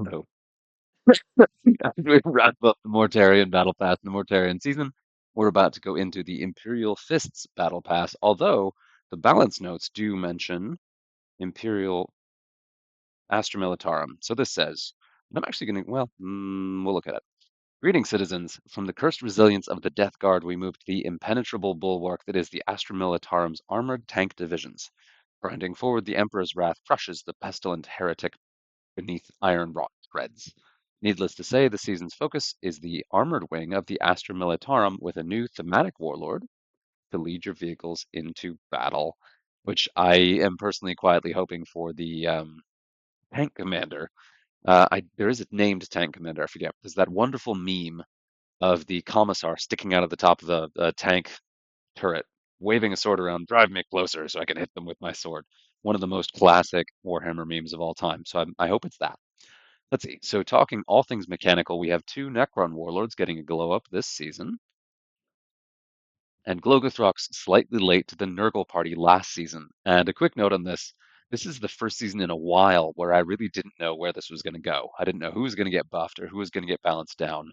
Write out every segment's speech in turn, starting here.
So, as we wrap up the Mortarion Battle Pass and the Mortarion season, we're about to go into the Imperial Fists Battle Pass, although the balance notes do mention Imperial Astra Militarum. So this says, and I'm actually going to, well, we'll look at it. Greetings, citizens. From the cursed resilience of the Death Guard, we move to the impenetrable bulwark that is the Astra Militarum's armored tank divisions. Grinding forward, the Emperor's wrath crushes the pestilent heretic beneath iron wrought treads. Needless to say, the season's focus is the armored wing of the Astra Militarum with a new thematic warlord to lead your vehicles into battle, which I am personally quietly hoping for the tank commander. There is a named tank commander, I forget. There's that wonderful meme of the commissar sticking out of the top of the tank turret, waving a sword around, drive me closer so I can hit them with my sword. One of the most classic Warhammer memes of all time. So I hope it's that. Let's see. So talking all things mechanical, we have two Necron warlords getting a glow up this season, and Glogothrok's slightly late to the Nurgle party last season. And a quick note on this. This is the first season in a while where I really didn't know where this was going to go. I didn't know who was going to get buffed or who was going to get balanced down.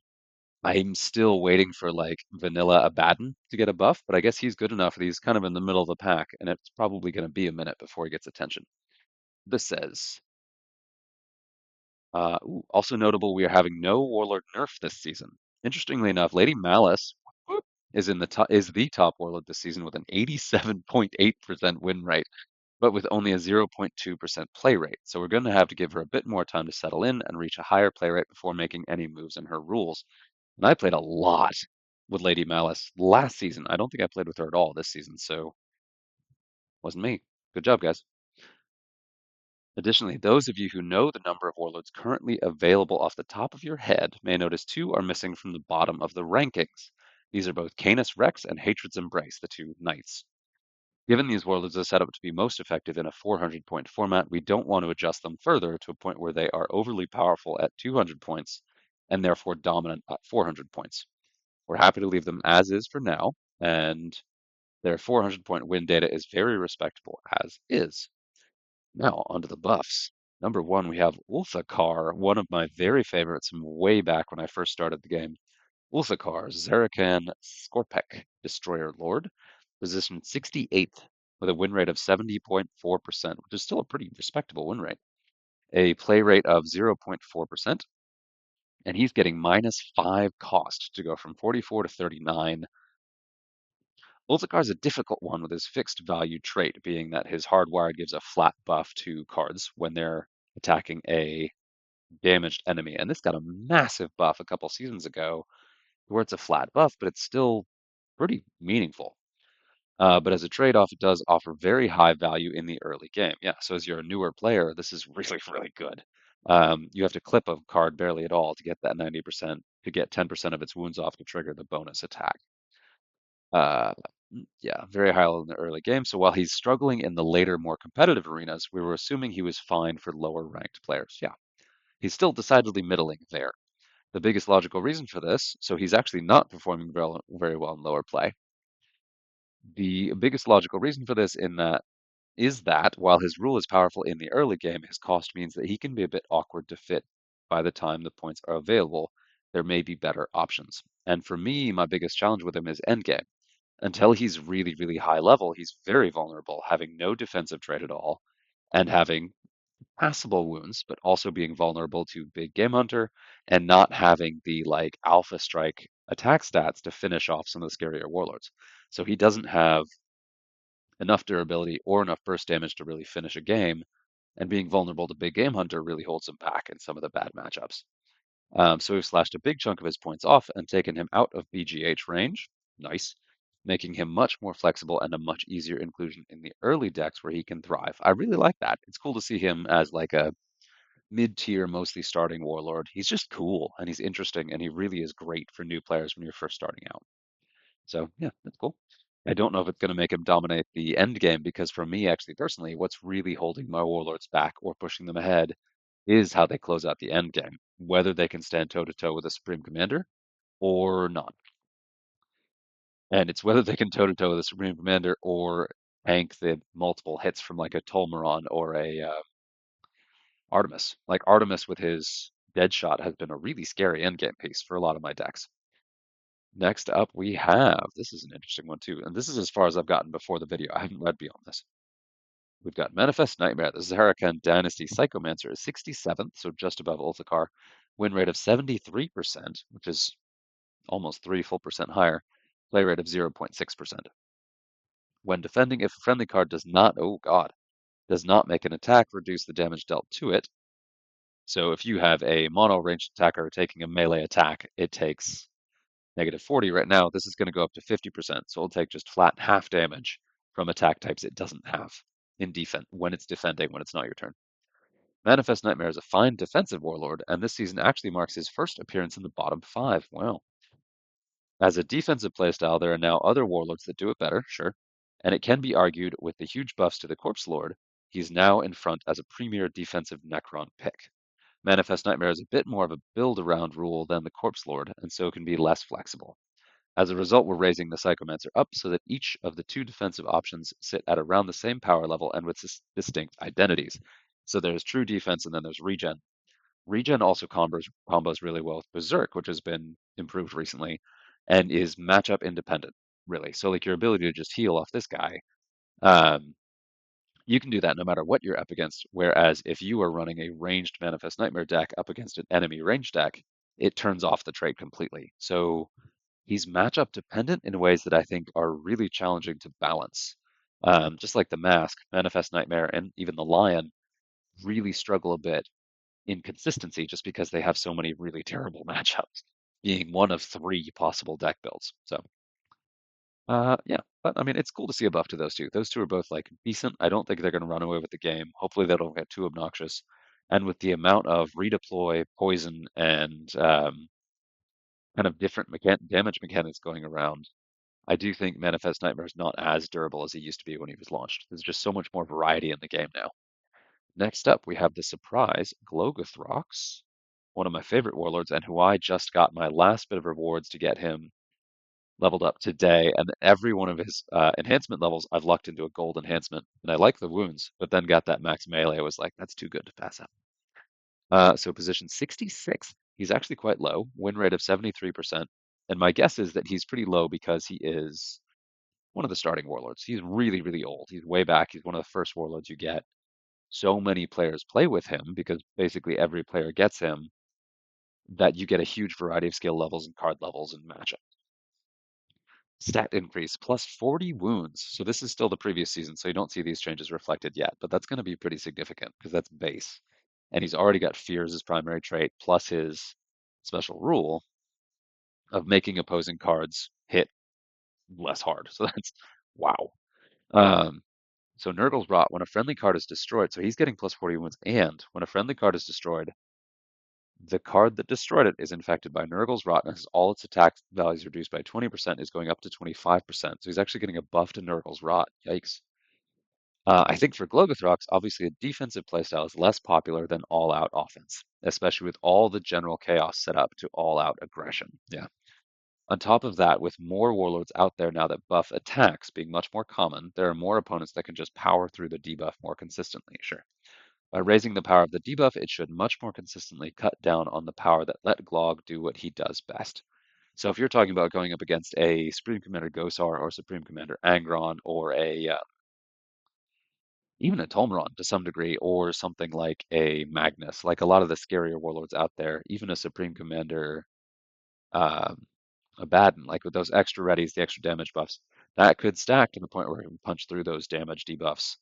I'm still waiting for like Vanilla Abaddon to get a buff, but I guess he's good enough that he's kind of in the middle of the pack, and it's probably going to be a minute before he gets attention. This says, also notable, we are having no Warlord nerf this season. Interestingly enough, Lady Malice is the top Warlord this season with an 87.8% win rate, but with only a 0.2% play rate. So we're going to have to give her a bit more time to settle in and reach a higher play rate before making any moves in her rules. And I played a lot with Lady Malice last season. I don't think I played with her at all this season, so wasn't me. Good job, guys. Additionally, those of you who know the number of warlords currently available off the top of your head may notice two are missing from the bottom of the rankings. These are both Canis Rex and Hatred's Embrace, the two knights. Given these warlords are set up to be most effective in a 400-point format, we don't want to adjust them further to a point where they are overly powerful at 200 points and therefore dominant at 400 points. We're happy to leave them as is for now, and their 400-point win data is very respectable as is. Now, onto the buffs. Number one, we have Ulthakar, one of my very favorites from way back when I first started the game. Ulthakar, Zerakan Skorpek, Destroyer Lord, positioned 68th with a win rate of 70.4%, which is still a pretty respectable win rate. A play rate of 0.4%, and he's getting -5 cost to go from 44 to 39. Ulthakar is a difficult one with his fixed value trait, being that his hardwired gives a flat buff to cards when they're attacking a damaged enemy. And this got a massive buff a couple seasons ago where it's a flat buff, but it's still pretty meaningful. But as a trade-off, it does offer very high value in the early game. Yeah, so as you're a newer player, this is really, really good. You have to clip a card barely at all to get that 90%, to get 10% of its wounds off to trigger the bonus attack. Uh, yeah, very high in the early game. So while he's struggling in the later, more competitive arenas, we were assuming he was fine for lower ranked players. Yeah, he's still decidedly middling there. The biggest logical reason for this, so he's actually not performing very well in lower play. The biggest logical reason for this is that while his rule is powerful in the early game, his cost means that he can be a bit awkward to fit by the time the points are available. There may be better options. And for me, my biggest challenge with him is endgame. Until he's really, really high level, he's very vulnerable, having no defensive trait at all, and having passable wounds, but also being vulnerable to Big Game Hunter and not having the like Alpha Strike attack stats to finish off some of the scarier warlords. So he doesn't have enough durability or enough burst damage to really finish a game, and being vulnerable to Big Game Hunter really holds him back in some of the bad matchups. So we've slashed a big chunk of his points off and taken him out of BGH range. Nice. Making him much more flexible and a much easier inclusion in the early decks where he can thrive. I really like that. It's cool to see him as like a mid-tier, mostly starting warlord. He's just cool and he's interesting and he really is great for new players when you're first starting out. So yeah, that's cool. I don't know if it's going to make him dominate the end game because for me, actually, personally, what's really holding my warlords back or pushing them ahead is how they close out the end game, whether they can stand toe to toe with a Supreme Commander or not. And it's whether they can toe to toe with a Supreme Commander or tank the multiple hits from like a Tolmaron or a Artemis. Like Artemis with his Deadshot has been a really scary endgame piece for a lot of my decks. Next up, we have, this is an interesting one too, and this is as far as I've gotten before the video. I haven't read beyond this. We've got Manifest Nightmare. The Zaharakan Dynasty Psychomancer is 67th, so just above Ulthakar. Win rate of 73%, which is almost 3 full% higher. Play rate of 0.6%. When defending, if a friendly card does not, oh god, does not make an attack, reduce the damage dealt to it. So if you have a mono ranged attacker taking a melee attack, it takes -40 right now. This is going to go up to 50%, so it'll take just flat half damage from attack types it doesn't have in defense when it's defending, when it's not your turn. Manifest Nightmare is a fine defensive warlord, and this season actually marks his first appearance in the bottom 5. Wow. As a defensive playstyle, there are now other warlords that do it better, sure, and it can be argued with the huge buffs to the Corpse Lord, he's now in front as a premier defensive Necron pick. Manifest Nightmare is a bit more of a build-around rule than the Corpse Lord, and so can be less flexible. As a result, we're raising the Psychomancer up so that each of the 2 defensive options sit at around the same power level and with distinct identities. So there's true defense and then there's regen. Regen also combos really well with Berserk, which has been improved recently and is matchup independent, really. So like your ability to just heal off this guy, um, you can do that no matter what you're up against. Whereas if you are running a ranged Manifest Nightmare deck up against an enemy ranged deck, it turns off the trait completely. So he's matchup dependent in ways that I think are really challenging to balance. Just like the Mask, Manifest Nightmare, and even the Lion really struggle a bit in consistency just because they have so many really terrible matchups, being one of 3 possible deck builds. So, yeah, but I mean, it's cool to see a buff to those two. Those two are both like decent. I don't think they're going to run away with the game. Hopefully, they don't get too obnoxious. And with the amount of redeploy, poison, and kind of different damage mechanics going around, I do think Manifest Nightmare is not as durable as he used to be when he was launched. There's just so much more variety in the game now. Next up, we have the surprise Glogothrox, one of my favorite warlords, and who I just got my last bit of rewards to get him leveled up today. And every one of his enhancement levels, I've lucked into a gold enhancement. And I like the wounds, but then got that max melee. I was like, that's too good to pass up. So position 66, he's actually quite low, win rate of 73%. And my guess is that he's pretty low because he is one of the starting warlords. He's really, really old. He's way back. He's one of the first warlords you get. So many players play with him because basically every player gets him that you get a huge variety of skill levels and card levels and matchup. Stat increase plus 40 wounds. So this is still the previous season, so you don't see these changes reflected yet, but that's going to be pretty significant because that's base. And he's already got fear as his primary trait, plus his special rule of making opposing cards hit less hard. So that's wow. Um, so Nurgle's Rot, when a friendly card is destroyed, so he's getting plus 40 wounds, and when a friendly card is destroyed, the card that destroyed it is infected by Nurgle's Rot and has all its attack values reduced by 20%, is going up to 25%. So he's actually getting a buff to Nurgle's Rot. Yikes. I think for Glogothrox, obviously a defensive playstyle is less popular than all-out offense, especially with all the general chaos set up to all-out aggression. Yeah. On top of that, with more warlords out there now that buff attacks being much more common, there are more opponents that can just power through the debuff more consistently. Sure. By raising the power of the debuff, it should much more consistently cut down on the power that let Glog do what he does best. So if you're talking about going up against a Supreme Commander Gosar or Supreme Commander Angron or a even a Tolmeron to some degree, or something like a Magnus, like a lot of the scarier warlords out there, even a Supreme Commander um, Abaddon, like with those extra readies, the extra damage buffs, that could stack to the point where it can punch through those damage debuffs.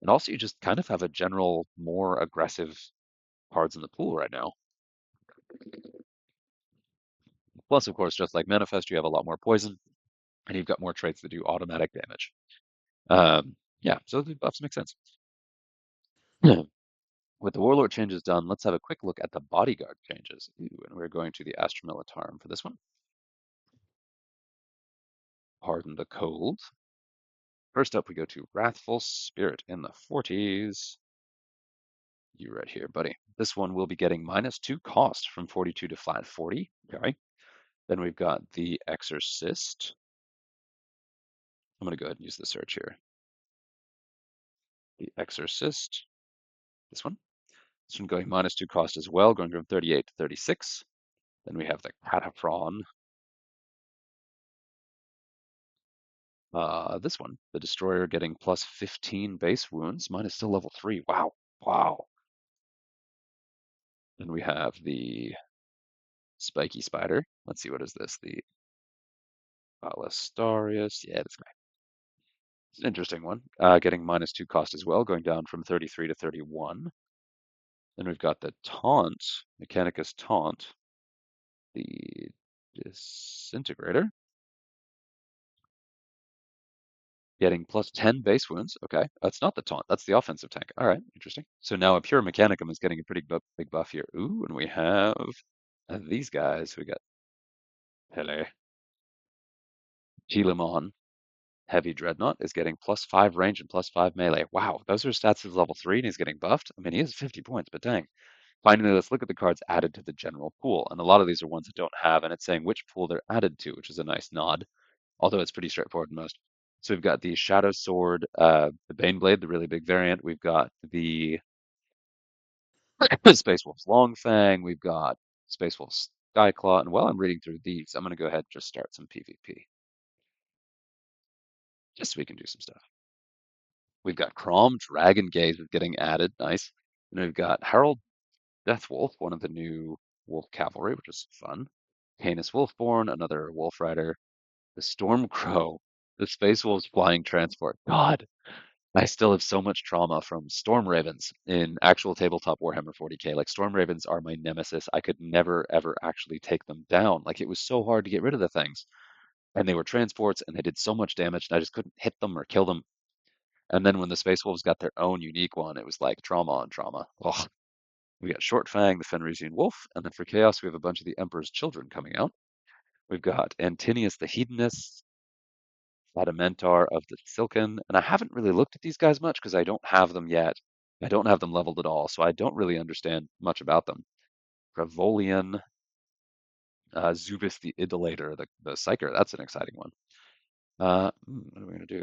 And also, you just kind of have a general more aggressive cards in the pool right now. Plus, of course, just like Manifest, you have a lot more poison, and you've got more traits that do automatic damage. Yeah, so the buffs make sense. With the Warlord changes done, let's have a quick look at the Bodyguard changes. Ooh, and we're going to the Astromilitarum for this one. Pardon the cold. First up, we go to Wrathful Spirit in the 40s. You right here, buddy. This one will be getting -2 cost from 42 to flat 40. Okay. Then we've got the Exorcist. I'm going to go ahead and use the search here. The Exorcist. This one. This one going -2 cost as well, going from 38 to 36. Then we have the Catapron. This one, the Destroyer getting +15 base wounds. Mine is still level 3. Wow. Wow. Then we have the Spiky Spider. Let's see, what is this? The Alastarius. Yeah, this guy. It's an interesting one. Getting -2 cost as well, going down from 33 to 31. Then we've got the Taunt, Mechanicus Taunt, the Disintegrator, getting +10 base wounds. Okay, that's not the Taunt, that's the offensive tank. All right, interesting. So now a pure Mechanicum is getting a pretty big buff here. Ooh, and we have these guys. We got Pele, Chilamon, Heavy Dreadnought is getting +5 range and +5 melee. Wow, those are stats at level 3 and he's getting buffed. I mean, he has 50 points, but dang. Finally, let's look at the cards added to the general pool. And a lot of these are ones that don't have, and it's saying which pool they're added to, which is a nice nod, although it's pretty straightforward in most. So we've got the Shadow Sword, the Baneblade, the really big variant. We've got the Space Wolf's Longfang. We've got Space Wolf's Skyclaw. And while I'm reading through these, I'm going to go ahead and just start some PvP, just so we can do some stuff. We've got Crom, Dragon Gaze is getting added. Nice. And we've got Harold Deathwolf, one of the new Wolf Cavalry, which is fun. Canis Wolfborn, another Wolf Rider. The Stormcrow, the Space Wolves flying transport. God, I still have so much trauma from Storm Ravens in actual tabletop Warhammer 40K. Like, Storm Ravens are my nemesis. I could never, ever actually take them down. Like, it was so hard to get rid of the things. And they were transports and they did so much damage and I just couldn't hit them or kill them. And then when the Space Wolves got their own unique one, it was like trauma on trauma. Oh, we got Short Fang, the Fenrisian Wolf. And then for Chaos, we have a bunch of the Emperor's Children coming out. We've got Antinius the Hedonist, Latimentar of the Silken, and I haven't really looked at these guys much because I don't have them yet. I don't have them leveled at all, so I don't really understand much about them. Gravolian, Zubis the Idolator, the Psyker, that's an exciting one. What are we going to do?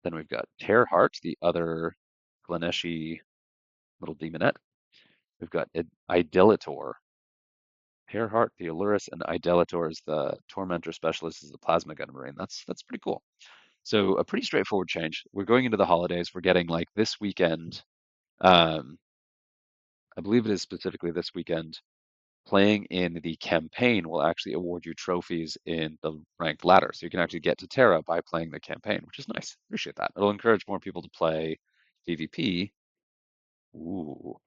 Then we've got Tearheart, the other Glaneshi little demonette. We've got Idolator, Tearheart, the Allurus, and Idolator is the Tormentor Specialist, is the Plasma Gun Marine. That's pretty cool. So a pretty straightforward change. We're going into the holidays. We're getting like this weekend. Um, I believe it is specifically this weekend. Playing in the campaign will actually award you trophies in the ranked ladder. So you can actually get to Terra by playing the campaign, which is nice. Appreciate that. It'll encourage more people to play PvP. Ooh.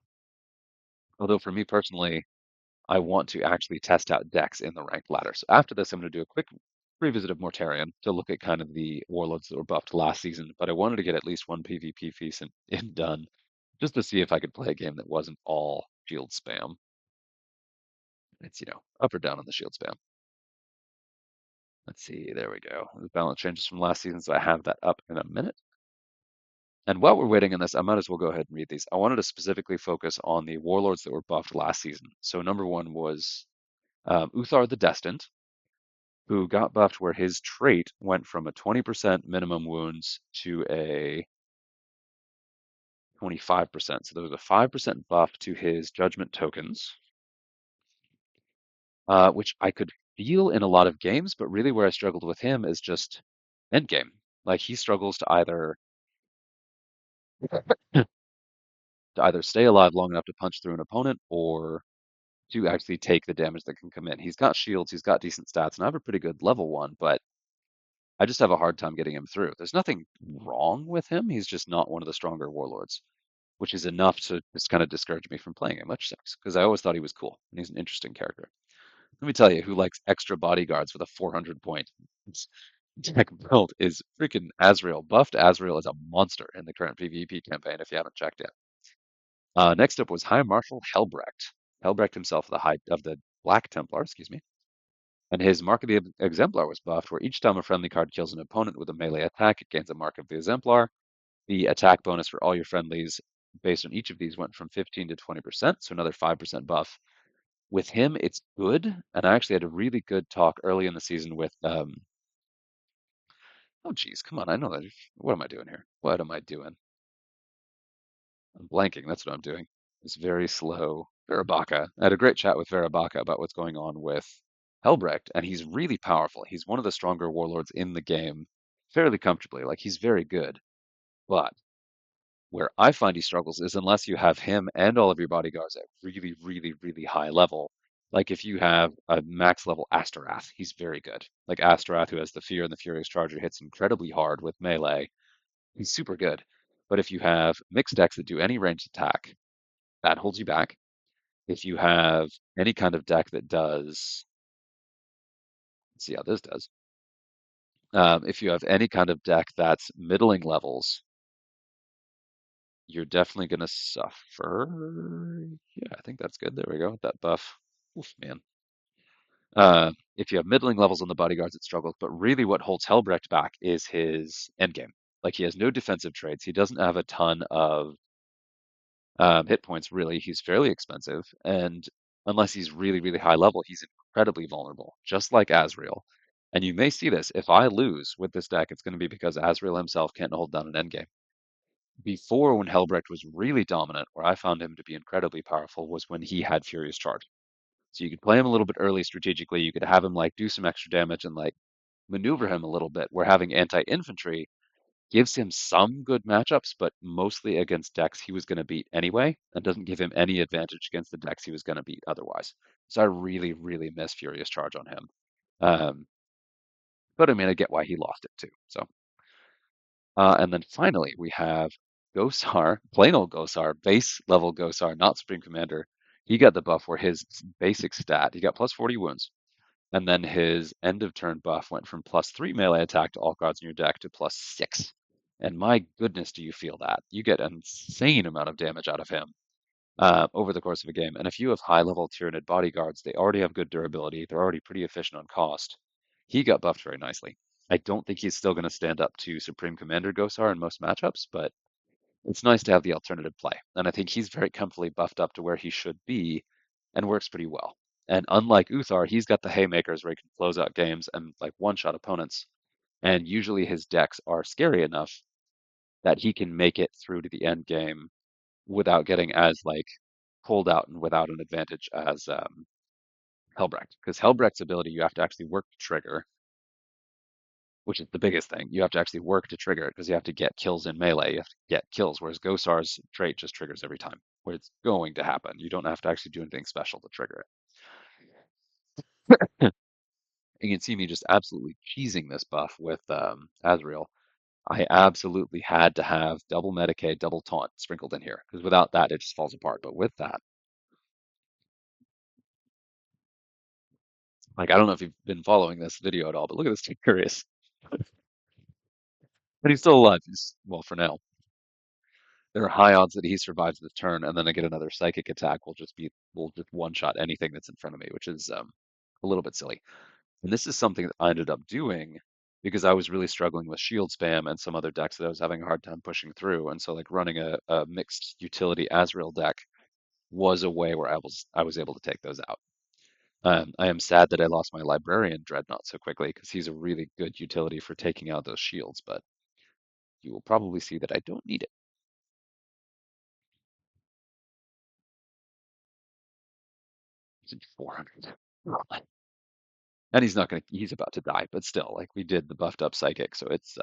Although for me personally, I want to actually test out decks in the ranked ladder. So after this, I'm going to do a quick revisit of Mortarion to look at kind of the warlords that were buffed last season. But I wanted to get at least one PvP piece in done just to see if I could play a game that wasn't all shield spam. It's, up or down on the shield spam. Let's see, there we go. The balance changes from last season, so I have that up in a minute. And while we're waiting on this, I might as well go ahead and read these. I wanted to specifically focus on the warlords that were buffed last season. So number one was Uthar the Destined, who got buffed where his trait went from a 20% minimum wounds to a 25%. So there was a 5% buff to his judgment tokens, which I could feel in a lot of games, but really where I struggled with him is just end game. Like, he struggles to either stay alive long enough to punch through an opponent or to actually take the damage that can come in. He's got shields, he's got decent stats, and I have a pretty good level one, but I just have a hard time getting him through. There's nothing wrong with him. He's just not one of the stronger warlords, which is enough to just kind of discourage me from playing him, which sucks because I always thought he was cool and he's an interesting character. Let me tell you, who likes extra bodyguards with a 400 point deck build is freaking Azrael. Buffed Azrael is a monster in the current PvP campaign if you haven't checked it. Next up was High Marshal Helbrecht. Helbrecht himself, the High of the Black Templar, excuse me. And his Mark of the Exemplar was buffed, where each time a friendly card kills an opponent with a melee attack, it gains a Mark of the Exemplar. The attack bonus for all your friendlies based on each of these went from 15 to 20%, so another 5% buff. With him, it's good, and I actually had a really good talk early in the season with, oh geez, come on, I know that. What am I doing here? What am I doing? I'm blanking. That's what I'm doing. It's very slow. Verabaka. I had a great chat with Verabaka about what's going on with Helbrecht, and he's really powerful. He's one of the stronger warlords in the game, fairly comfortably. Like he's very good. But where I find he struggles is unless you have him and all of your bodyguards at really, really, really high level. Like if you have a max level Asterath, he's very good. Like Asterath, who has the Fear and the Furious Charger, hits incredibly hard with melee. He's super good. But if you have mixed decks that do any ranged attack, that holds you back. If you have any kind of deck that does, let's see how this does. If you have any kind of deck that's middling levels, you're definitely going to suffer. Yeah, I think that's good. There we go. That buff. Oof, man. If you have middling levels on the bodyguards, it struggles. But really, what holds Helbrecht back is his endgame. Like he has no defensive traits. He doesn't have a ton of hit points, really. He's fairly expensive. And unless he's really, really high level, he's incredibly vulnerable, just like Azrael. And you may see this. If I lose with this deck, it's going to be because Azrael himself can't hold down an endgame. Before, when Helbrecht was really dominant, where I found him to be incredibly powerful, was when he had Furious Charge. So you could play him a little bit early strategically. You could have him like do some extra damage and like maneuver him a little bit, where having anti-infantry gives him some good matchups, but mostly against decks he was going to beat anyway, and doesn't give him any advantage against the decks he was going to beat otherwise. So I really, really miss Furious Charge on him. Um, but I mean, I get why he lost it too. So, and then finally we have Gosar, plain old Gosar, base level Gosar, not Supreme Commander. He got the buff where his basic stat, he got plus 40 wounds. And then his end of turn buff went from plus 3 melee attack to all cards in your deck to plus 6. And my goodness, do you feel that? You get an insane amount of damage out of him over the course of a game. And if you have high level Tyranid bodyguards, they already have good durability. They're already pretty efficient on cost. He got buffed very nicely. I don't think he's still going to stand up to Supreme Commander Gosar in most matchups, but it's nice to have the alternative play. And I think he's very comfortably buffed up to where he should be and works pretty well. And unlike Uthar, he's got the haymakers where he can close out games and like one-shot opponents. And usually his decks are scary enough that he can make it through to the end game without getting as like pulled out and without an advantage as Helbrecht. Because Helbrecht's ability, you have to actually work to trigger, which is the biggest thing. You have to actually work to trigger it because you have to get kills in melee. You have to get kills, whereas Gosar's trait just triggers every time, where it's going to happen. You don't have to actually do anything special to trigger it. You can see me just absolutely cheesing this buff with Azrael. I absolutely had to have double Medicaid, double taunt sprinkled in here, because without that, it just falls apart. But with that, like, I don't know if you've been following this video at all, but look at this curious. But he's still alive. He's, well, for now. There are high odds that he survives this turn, and then I get another psychic attack. Will just one shot anything that's in front of me, which is a little bit silly. And this is something that I ended up doing because I was really struggling with shield spam and some other decks that I was having a hard time pushing through. And so like running a mixed utility Azrael deck was a way where I was able to take those out. I am sad that I lost my librarian Dreadnought so quickly because he's a really good utility for taking out those shields, but you will probably see that I don't need it. It's in 400. And he's about to die, but still, like we did the buffed up psychic, so it's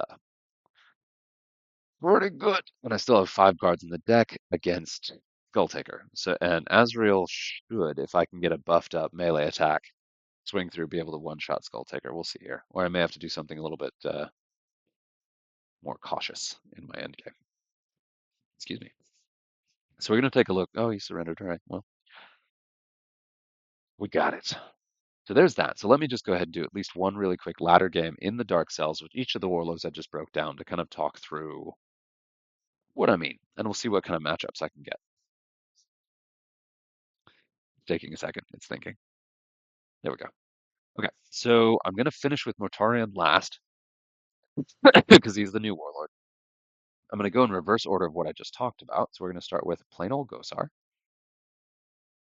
pretty good. And I still have 5 cards in the deck against Skull Taker. So, and Azrael should, if I can get a buffed up melee attack, swing through, be able to one-shot Skull Taker. We'll see here. Or I may have to do something a little bit more cautious in my end game. Excuse me. So we're going to take a look. Oh, he surrendered. All right. Well, we got it. So there's that. So let me just go ahead and do at least one really quick ladder game in the Dark Cells with each of the warlords I just broke down to kind of talk through what I mean. And we'll see what kind of matchups I can get. Taking a second. It's thinking. There we go. Okay. So I'm going to finish with Mortarion last because he's the new warlord. I'm going to go in reverse order of what I just talked about. So we're going to start with plain old Gosar.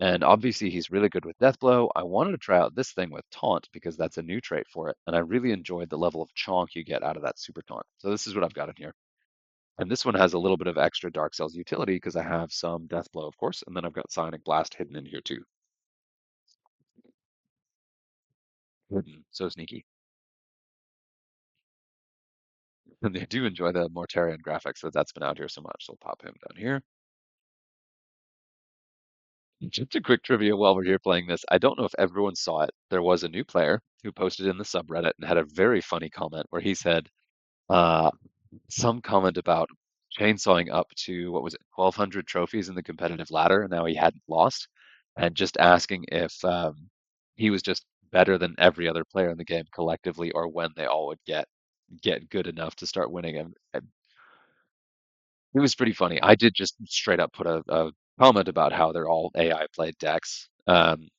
And obviously, he's really good with Death Blow. I wanted to try out this thing with Taunt because that's a new trait for it. And I really enjoyed the level of chonk you get out of that super taunt. So this is what I've got in here. And this one has a little bit of extra Dark Cells utility because I have some Death Blow, of course, and then I've got Psionic Blast hidden in here too. Hidden, so sneaky. And they do enjoy the Mortarion graphics, so that's been out here so much. So we'll pop him down here. Just a quick trivia while we're here playing this. I don't know if everyone saw it. There was a new player who posted in the subreddit and had a very funny comment where he said, uh, some comment about chainsawing up to what was it, 1,200 trophies in the competitive ladder, and now he hadn't lost, and just asking if he was just better than every other player in the game collectively, or when they all would get good enough to start winning. And it was pretty funny. I did just straight up put a comment about how they're all AI played decks, and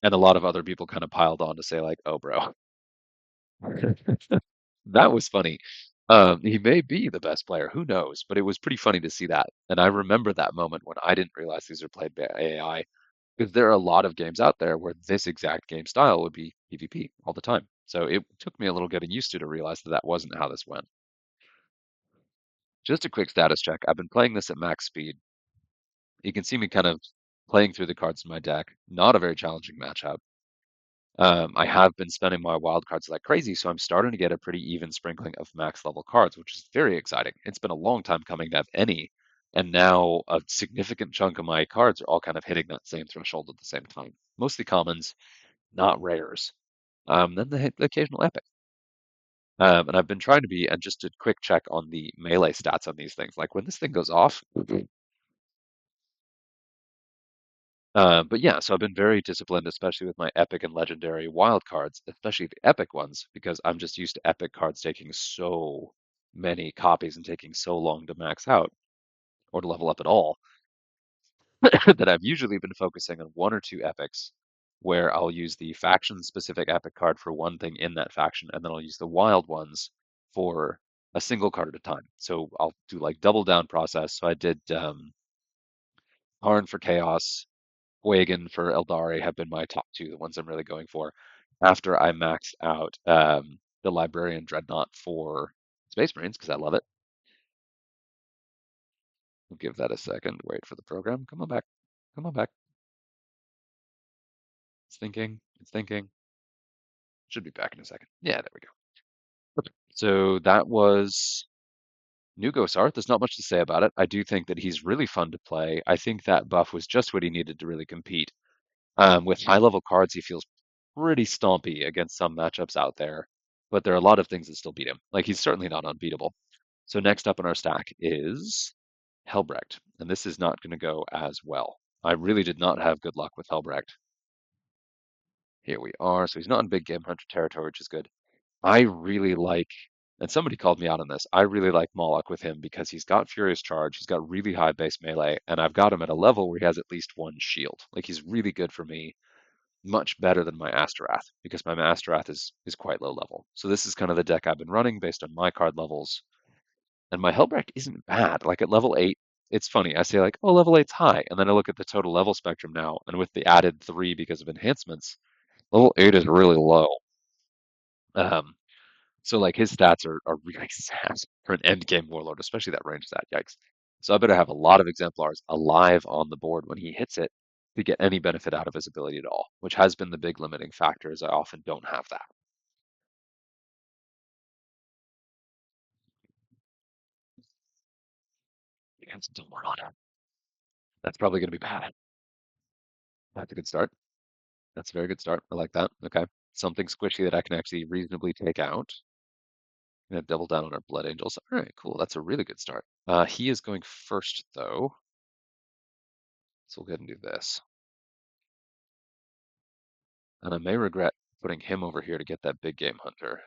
a lot of other people kind of piled on to say like, "Oh, bro." That was funny. He may be the best player, who knows? But it was pretty funny to see that. And I remember that moment when I didn't realize these are played by AI, because there are a lot of games out there where this exact game style would be PvP all the time. So it took me a little getting used to realize that that wasn't how this went. Just a quick status check. I've been playing this at max speed. You can see me kind of playing through the cards in my deck. Not a very challenging matchup. I have been spending my wild cards like crazy, so I'm starting to get a pretty even sprinkling of max level cards, which is very exciting. It's been a long time coming to have any, and now a significant chunk of my cards are all kind of hitting that same threshold at the same time. Mostly commons, not rares. Then the occasional epic. And I've been trying to be, and just a quick check on the melee stats on these things. Like when this thing goes off, but yeah, so I've been very disciplined, especially with my epic and legendary wild cards, especially the epic ones, because I'm just used to epic cards taking so many copies and taking so long to max out or to level up at all that I've usually been focusing on one or two epics where I'll use the faction specific epic card for one thing in that faction, and then I'll use the wild ones for a single card at a time. So I'll do like double down process. So I did Harn for Chaos, Wagon for Eldari have been my top two, the ones I'm really going for. After I maxed out the Librarian Dreadnought for Space Marines, because I love it. We'll give that a second. Wait for the program. Come on back. Come on back. It's thinking. It's thinking. Should be back in a second. Yeah, there we go. Okay. So that was New Gosar. There's not much to say about it. I do think that he's really fun to play. I think that buff was just what he needed to really compete. With high level cards, he feels pretty stompy against some matchups out there, but there are a lot of things that still beat him. Like he's certainly not unbeatable. So next up in our stack is Helbrecht, and this is not going to go as well. I really did not have good luck with Helbrecht. Here we are. So he's not in big game hunter territory, which is good. I really like, and somebody called me out on this. I really like Moloch with him because he's got Furious Charge, he's got really high base melee, and I've got him at a level where he has at least one shield. Like he's really good for me, much better than my Asterath because my Asterath is quite low level. So this is kind of the deck I've been running based on my card levels. And my Helbrecht isn't bad. Like at level 8, it's funny. I say like, oh, level 8's high. And then I look at the total level spectrum now, and with the added 3 because of enhancements, level 8 is really low. Um, so like his stats are really sad for an end game warlord, especially that range stat. Yikes. So I better have a lot of exemplars alive on the board when he hits it to get any benefit out of his ability at all, which has been the big limiting factor, as I often don't have that. Against Demorana. That's probably going to be bad. That's a good start. That's a very good start. I like that. Okay. Something squishy that I can actually reasonably take out. I'm going to double down on our Blood Angels. All right, cool. That's a really good start. He is going first, though. So we'll go ahead and do this. And I may regret putting him over here to get that big game hunter.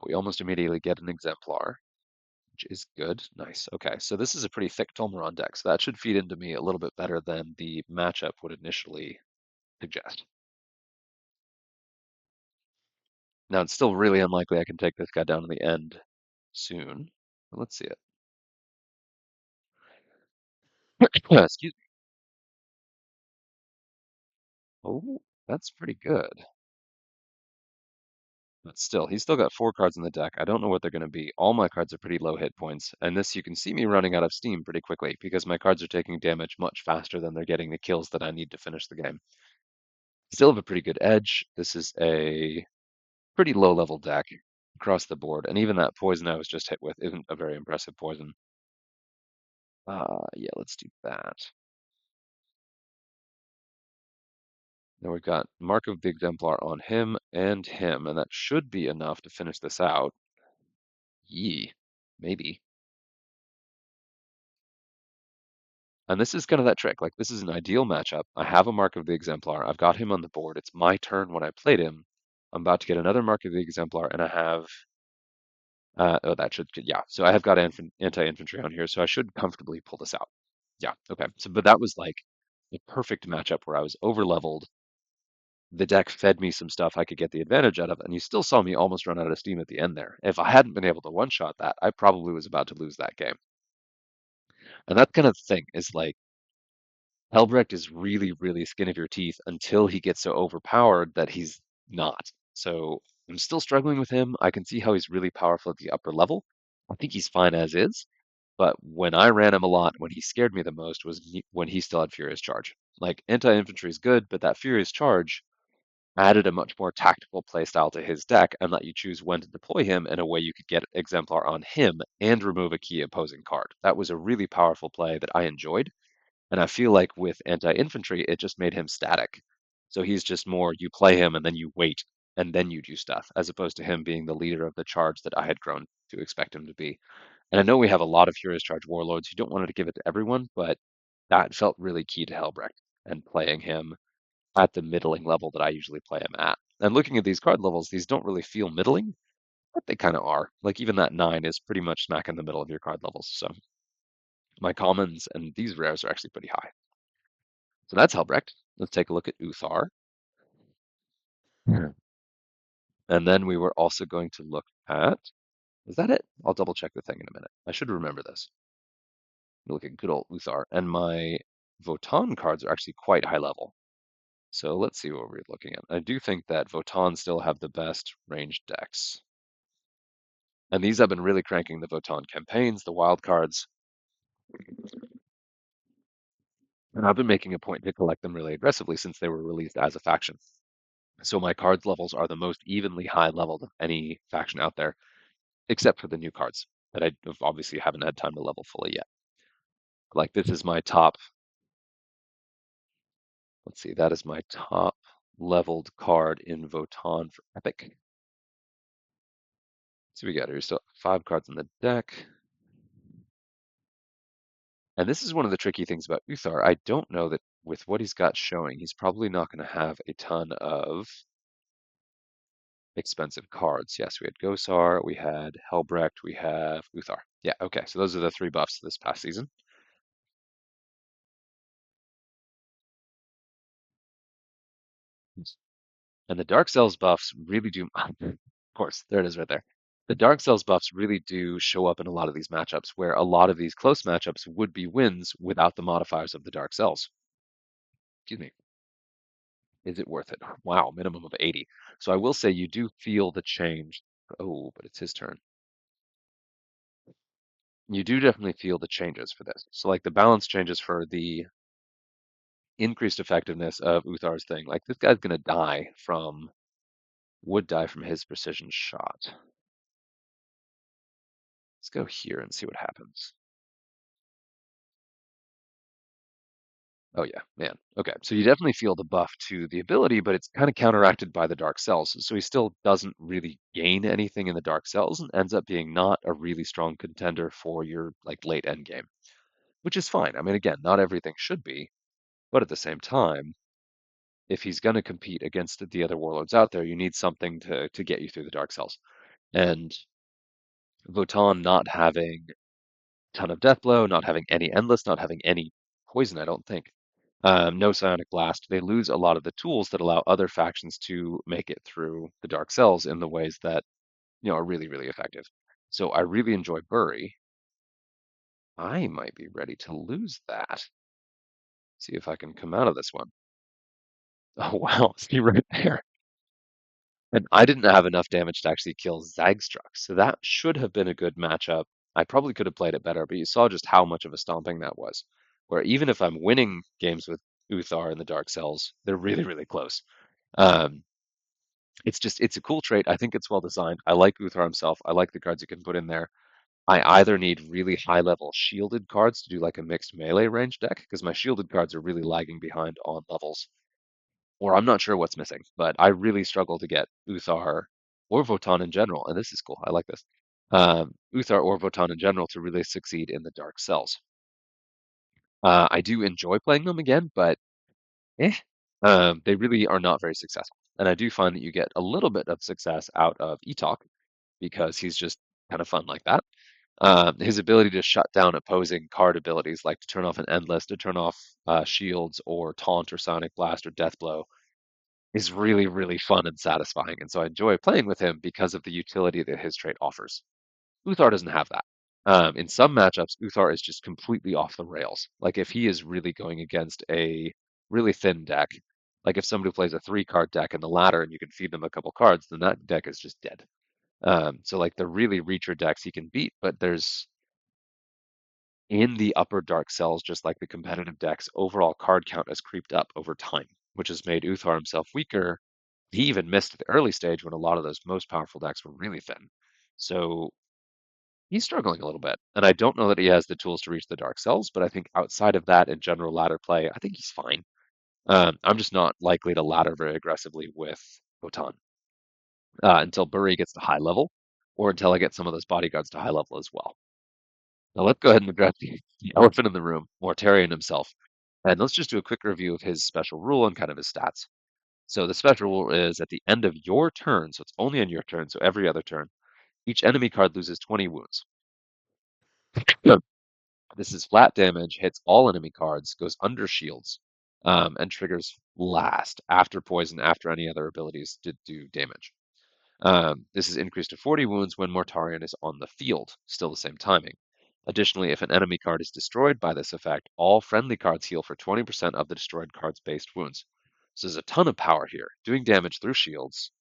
We almost immediately get an exemplar, which is good. Nice. Okay, so this is a pretty thick Tolmaron deck, so that should feed into me a little bit better than the matchup would initially suggest. Now, it's still really unlikely I can take this guy down in the end soon. But let's see it. Excuse me. Oh, that's pretty good. But still, he's still got 4 cards in the deck. I don't know what they're going to be. All my cards are pretty low hit points, and this you can see me running out of steam pretty quickly because my cards are taking damage much faster than they're getting the kills that I need to finish the game. Still have a pretty good edge. This is a pretty low level deck across the board, and even that poison I was just hit with isn't a very impressive poison. Yeah, let's do that. Now we've got Mark of the Exemplar on him, and that should be enough to finish this out. Yee, maybe. And this is kind of that trick. Like, this is an ideal matchup. I have a Mark of the Exemplar. I've got him on the board. It's my turn when I played him. I'm about to get another Mark of the Exemplar, and I have, oh, that should, yeah. So I have got anti-infantry on here, so I should comfortably pull this out. Yeah, okay. So, but that was like the perfect matchup where I was over leveled. The deck fed me some stuff I could get the advantage out of, and you still saw me almost run out of steam at the end there. If I hadn't been able to one-shot that, I probably was about to lose that game. And that kind of thing is like, Helbrecht is really, really skin of your teeth until he gets so overpowered that he's not. So I'm still struggling with him. I can see how he's really powerful at the upper level. I think he's fine as is. But when I ran him a lot, when he scared me the most was when he still had Furious Charge. Like, anti-infantry is good, but that Furious Charge added a much more tactical playstyle to his deck and let you choose when to deploy him in a way you could get Exemplar on him and remove a key opposing card. That was a really powerful play that I enjoyed. And I feel like with anti-infantry, it just made him static. So he's just more, you play him and then you wait and then you do stuff, as opposed to him being the leader of the charge that I had grown to expect him to be. And I know we have a lot of Furious Charge Warlords. You don't want to give it to everyone, but that felt really key to Helbrecht and playing him at the middling level that I usually play him at. And looking at these card levels, these don't really feel middling, but they kind of are. Like, even that 9 is pretty much smack in the middle of your card levels. So my commons and these rares are actually pretty high. So that's Helbrecht. Let's take a look at Uthar. Yeah. And then we were also going to look at, is that it? I'll double check the thing in a minute. I should remember this. Look at good old Uthar. And my Votann cards are actually quite high level. So let's see what we're looking at. I do think that Votann still have the best ranged decks. And these have been really cranking the Votann campaigns, the wild cards. And I've been making a point to collect them really aggressively since they were released as a faction. So my cards levels are the most evenly high leveled of any faction out there, except for the new cards that I obviously haven't had time to level fully yet. Like, this is my top, let's see, that is my top leveled card in Votann for Epic. So we got here, so 5 cards in the deck. And this is one of the tricky things about Uthar. I don't know that with what he's got showing, he's probably not going to have a ton of expensive cards. Yes, we had Gosar, we had Helbrecht, we have Uthar. Yeah, okay, so those are the 3 buffs this past season. And the Dark Cells buffs really do, of course, there it is right there. The Dark Cells buffs really do show up in a lot of these matchups, where a lot of these close matchups would be wins without the modifiers of the Dark Cells. Excuse me. Is it worth it? Wow, minimum of 80. So I will say you do feel the change. Oh, but it's his turn. You do definitely feel the changes for this. So, like, the balance changes for the increased effectiveness of Uthar's thing. Like, this guy's gonna would die from his precision shot. Let's go here and see what happens. Oh yeah, man. Okay, so you definitely feel the buff to the ability, but it's kind of counteracted by the Dark Cells. So he still doesn't really gain anything in the Dark Cells and ends up being not a really strong contender for your like late end game, which is fine. I mean, again, not everything should be, but at the same time, if he's going to compete against the other warlords out there, you need something to get you through the Dark Cells. And Votann not having ton of death blow, not having any endless, not having any poison, I don't think. No psionic blast. They lose a lot of the tools that allow other factions to make it through the dark cells in the ways that are really, really effective. So I really enjoy Bury. I might be ready to lose that. See if I can come out of this one. Oh wow, see right there. And I didn't have enough damage to actually kill Zagstruck, so that should have been a good matchup. I probably could have played it better, but you saw just how much of a stomping that was. Where even if I'm winning games with Uthar in the Dark Cells, they're really, really close. Um, it's a cool trait. I think it's well designed. I like Uthar himself. I like the cards you can put in there. I either need really high level shielded cards to do like a mixed melee range deck, because my shielded cards are really lagging behind on levels, or I'm not sure what's missing, but I really struggle to get Uthar or Votann in general, and this is cool. I like this. Uthar or Votann in general to really succeed in the Dark Cells. I do enjoy playing them again, but eh, they really are not very successful. And I do find that you get a little bit of success out of Etok because he's just kind of fun like that. His ability to shut down opposing card abilities, like to turn off an Endless, to turn off shields or taunt or Sonic Blast or Death Blow, is really, really fun and satisfying. And so I enjoy playing with him because of the utility that his trait offers. Uthar doesn't have that. In some matchups, Uthar is just completely off the rails. Like if he is really going against a really thin deck, like if somebody plays a 3 card deck in the ladder and you can feed them a couple cards, then that deck is just dead. So like the really reacher decks he can beat, but there's in the upper dark cells, just like the competitive decks, overall card count has creeped up over time, which has made Uthar himself weaker. He even missed the early stage when a lot of those most powerful decks were really thin. So he's struggling a little bit. And I don't know that he has the tools to reach the dark cells, but I think outside of that in general ladder play, I think he's fine. I'm just not likely to ladder very aggressively with Votann until Buri gets to high level, or until I get some of those bodyguards to high level as well. Now let's go ahead and address the elephant in the room, Mortarion himself. And let's just do a quick review of his special rule and kind of his stats. So the special rule is at the end of your turn, so it's only on your turn, so every other turn, each enemy card loses 20 wounds. Yep. This is flat damage, hits all enemy cards, goes under shields, and triggers last after poison, after any other abilities to do damage. This is increased to 40 wounds when Mortarion is on the field, still the same timing. Additionally, if an enemy card is destroyed by this effect, all friendly cards heal for 20% of the destroyed card's based wounds. So there's a ton of power here. Doing damage through shields,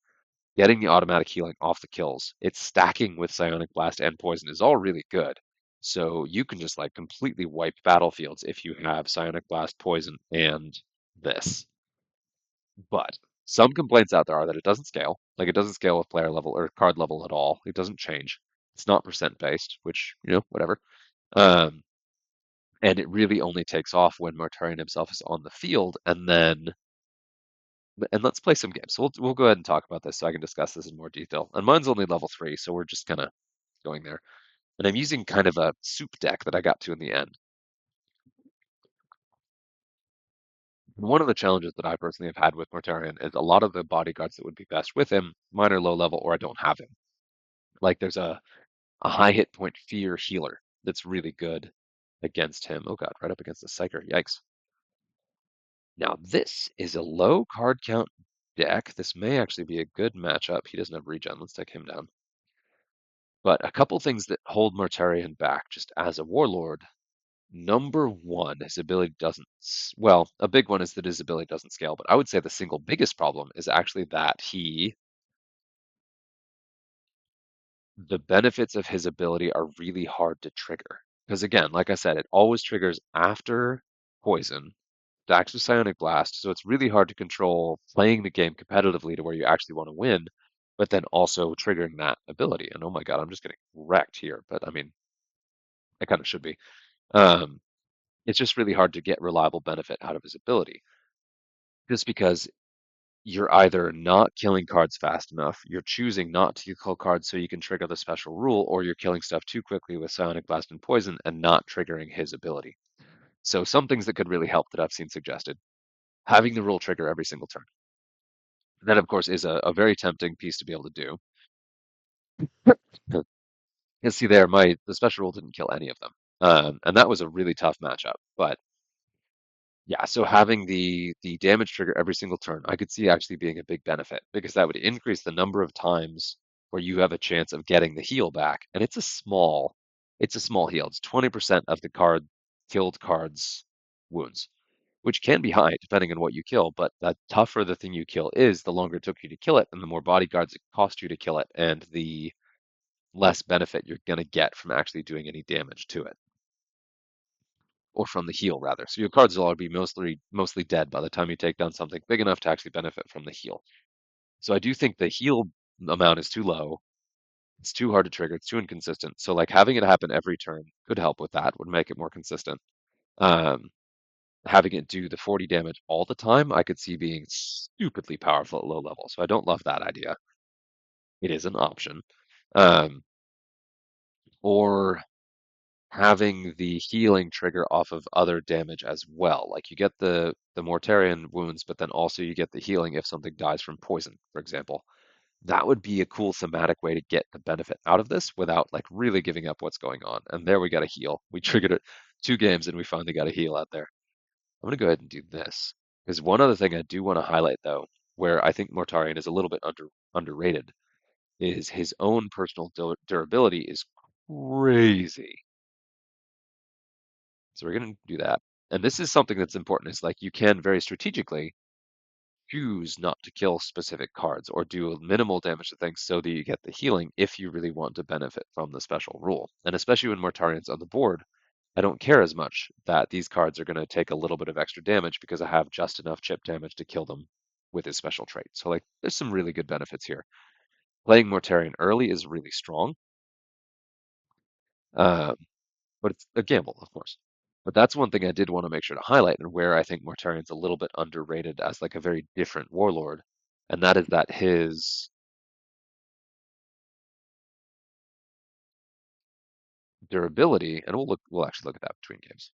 getting the automatic healing off the kills, it's stacking with Psionic Blast and Poison is all really good. So you can just like completely wipe battlefields if you have Psionic Blast, Poison, and this. But some complaints out there are that it doesn't scale. Like it doesn't scale with player level or card level at all. It doesn't change. It's not percent based, which, whatever. Um, and it really only takes off when Mortarion himself is on the field, and let's play some games. So we'll go ahead and talk about this so I can discuss this in more detail. And mine's only level 3, so we're just kind of going there. And I'm using kind of a soup deck that I got to in the end. And one of the challenges that I personally have had with Mortarion is a lot of the bodyguards that would be best with him, mine are low level or I don't have him. Like there's a high hit point fear healer that's really good against him. Oh god, right up against the Psyker. Yikes. Now this is a low card count deck. This may actually be a good matchup. He doesn't have regen. Let's take him down. But a couple things that hold Mortarion back just as a warlord. Number one, his ability doesn't, well, a big one is that his ability doesn't scale, but I would say the single biggest problem is actually that the benefits of his ability are really hard to trigger. Because again, like I said, it always triggers after poison, stacks with Psionic Blast, so it's really hard to control playing the game competitively to where you actually want to win, but then also triggering that ability. And oh my god, I'm just getting wrecked here, but I mean, I kind of should be. Um, it's just really hard to get reliable benefit out of his ability, just because you're either not killing cards fast enough, you're choosing not to kill cards so you can trigger the special rule, or you're killing stuff too quickly with Psionic Blast and Poison and not triggering his ability. So some things that could really help that I've seen suggested. Having the rule trigger every single turn. That, of course, is a very tempting piece to be able to do. You see there, the special rule didn't kill any of them. And that was a really tough matchup. But yeah, so having the damage trigger every single turn, I could see actually being a big benefit because that would increase the number of times where you have a chance of getting the heal back. And it's a small heal. It's 20% of the killed card's wounds. which can be high depending on what you kill, but the tougher the thing you kill is, the longer it took you to kill it, and the more bodyguards it cost you to kill it, and the less benefit you're going to get from actually doing any damage to it, or from the heal rather. So your cards will all be mostly dead by the time you take down something big enough to actually benefit from the heal. So I do think the heal amount is too low. It's too hard to trigger. It's too inconsistent. So like having it happen every turn could help with that. Would make it more consistent. Um, Having it do the 40 damage all the time, I could see being stupidly powerful at low level. So I don't love that idea. It is an option. Um, or having the healing trigger off of other damage as well. Like you get the Mortarion wounds, but then also you get the healing if something dies from poison, for example. That would be a cool thematic way to get the benefit out of this without like really giving up what's going on. And there we got a heal. We triggered it 2 games and we finally got a heal out there. I'm gonna go ahead and do this. Because one other thing I do want to highlight though, where I think Mortarion is a little bit underrated, is his own personal durability is crazy. So we're going to do that. And this is something that's important. It's like you can very strategically choose not to kill specific cards or do minimal damage to things so that you get the healing if you really want to benefit from the special rule. And especially when Mortarion's on the board, I don't care as much that these cards are going to take a little bit of extra damage because I have just enough chip damage to kill them with his special trait. So like there's some really good benefits here. Playing Mortarion early is really strong. Um, but it's a gamble, of course. But that's one thing I did want to make sure to highlight, and where I think Mortarion's a little bit underrated as like a very different warlord, and that is that his durability, and we'll actually look at that between games,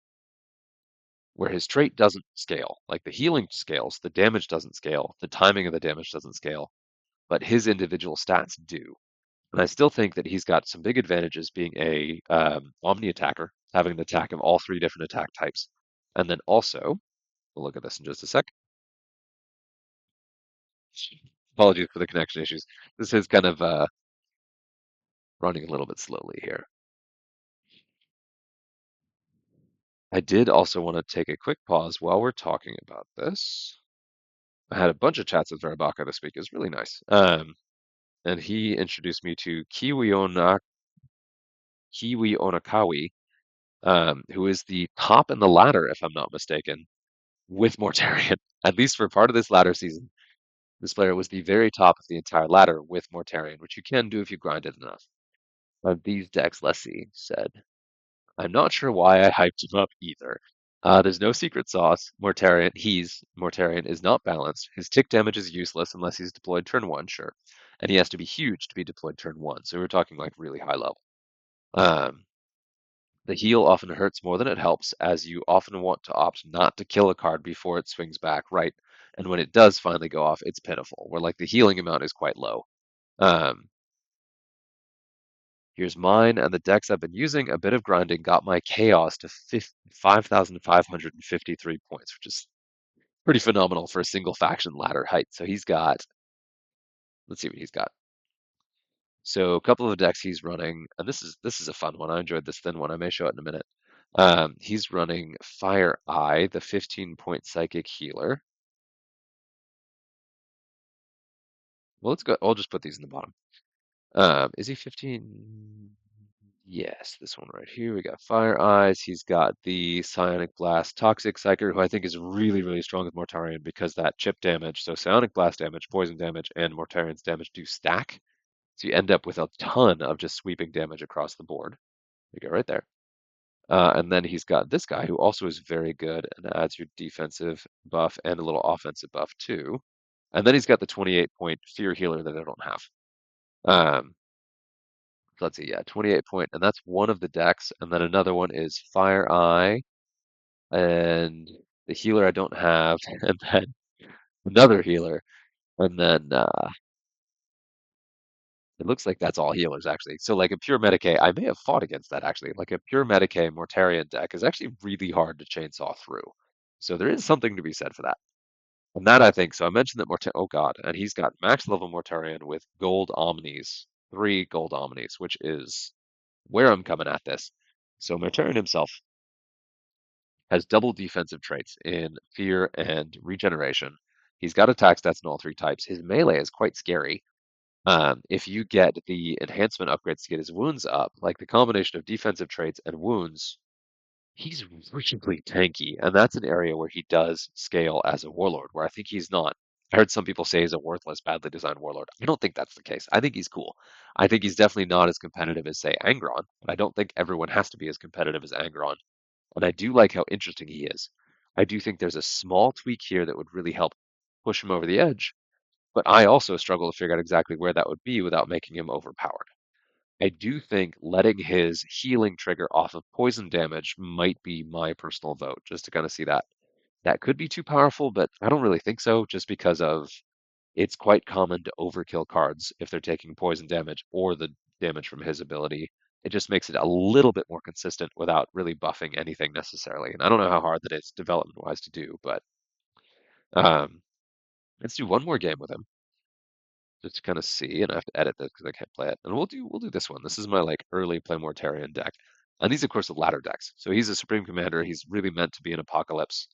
where his trait doesn't scale. Like the healing scales, the damage doesn't scale, the timing of the damage doesn't scale, but his individual stats do. And I still think that he's got some big advantages being a omni attacker, having an attack of all 3 different attack types, and then also we'll look at this in just a sec. Apologies for the connection issues. This is kind of running a little bit slowly here. I did also want to take a quick pause while we're talking about this. I had a bunch of chats with Verabaka this week. It was really nice. And he introduced me to Kiwi Onakawi, who is the top in the ladder, if I'm not mistaken, with Mortarion. At least for part of this ladder season, this player was the very top of the entire ladder with Mortarion, which you can do if you grind it enough. These decks, let's see, said. I'm not sure why I hyped him up either. There's no secret sauce. Mortarion is not balanced. His tick damage is useless unless he's deployed turn 1, sure. And he has to be huge to be deployed turn 1. So we're talking like really high level. Um, the heal often hurts more than it helps, as you often want to opt not to kill a card before it swings back, right? And when it does finally go off, it's pitiful, where like the healing amount is quite low. Um, Here's mine and the decks I've been using. A bit of grinding got my chaos to 5,553 points, which is pretty phenomenal for a single faction ladder height. So he's got, let's see what he's got. So a couple of decks he's running, and this is a fun one. I enjoyed this thin one. I may show it in a minute. He's running Fire Eye, the 15-point psychic healer. Well, let's go. I'll just put these in the bottom. Is he 15? Yes, this one right here. We got Fire Eyes. He's got the Psionic Blast, Toxic Psyker, who I think is really, really strong with Mortarion because that chip damage, so Psionic Blast damage, poison damage, and Mortarion's damage do stack. So you end up with a ton of just sweeping damage across the board. You go right there. And then he's got this guy who also is very good and adds your defensive buff and a little offensive buff too. And then he's got the 28-point Fear Healer that I don't have. Um, let's see, yeah, 28 point, and that's one of the decks. And then another one is Fire Eye, and the healer I don't have, and then another healer, and then it looks like that's all healers actually. So like a pure Medicae, I may have fought against that actually. Like a pure Medicae Mortarion deck is actually really hard to chainsaw through. So there is something to be said for that. And that I think, so I mentioned that oh god, and he's got max level Mortarion with gold Omnis, 3 gold Omnis, which is where I'm coming at this. So Mortarion himself has double defensive traits in Fear and Regeneration. He's got attack stats in all three types. His melee is quite scary. If you get the enhancement upgrades to get his wounds up, like the combination of defensive traits and wounds, he's really tanky, and that's an area where he does scale as a warlord, where I think he's not. I heard some people say he's a worthless, badly designed warlord. I don't think that's the case. I think he's cool. I think he's definitely not as competitive as, say, Angron, but I don't think everyone has to be as competitive as Angron. And I do like how interesting he is. I do think there's a small tweak here that would really help push him over the edge, but I also struggle to figure out exactly where that would be without making him overpowered. I do think letting his healing trigger off of poison damage might be my personal vote, just to kind of see that. That could be too powerful, but I don't really think so, just because of it's quite common to overkill cards if they're taking poison damage or the damage from his ability. It just makes it a little bit more consistent without really buffing anything necessarily. And I don't know how hard that is development wise to do, but um, let's do one more game with him just to kind of see. And I have to edit this because I can't play it. And we'll do this one. This is my like early play Mortarion deck. And these, of course, are ladder decks. So he's a Supreme Commander. He's really meant to be an Apocalypse.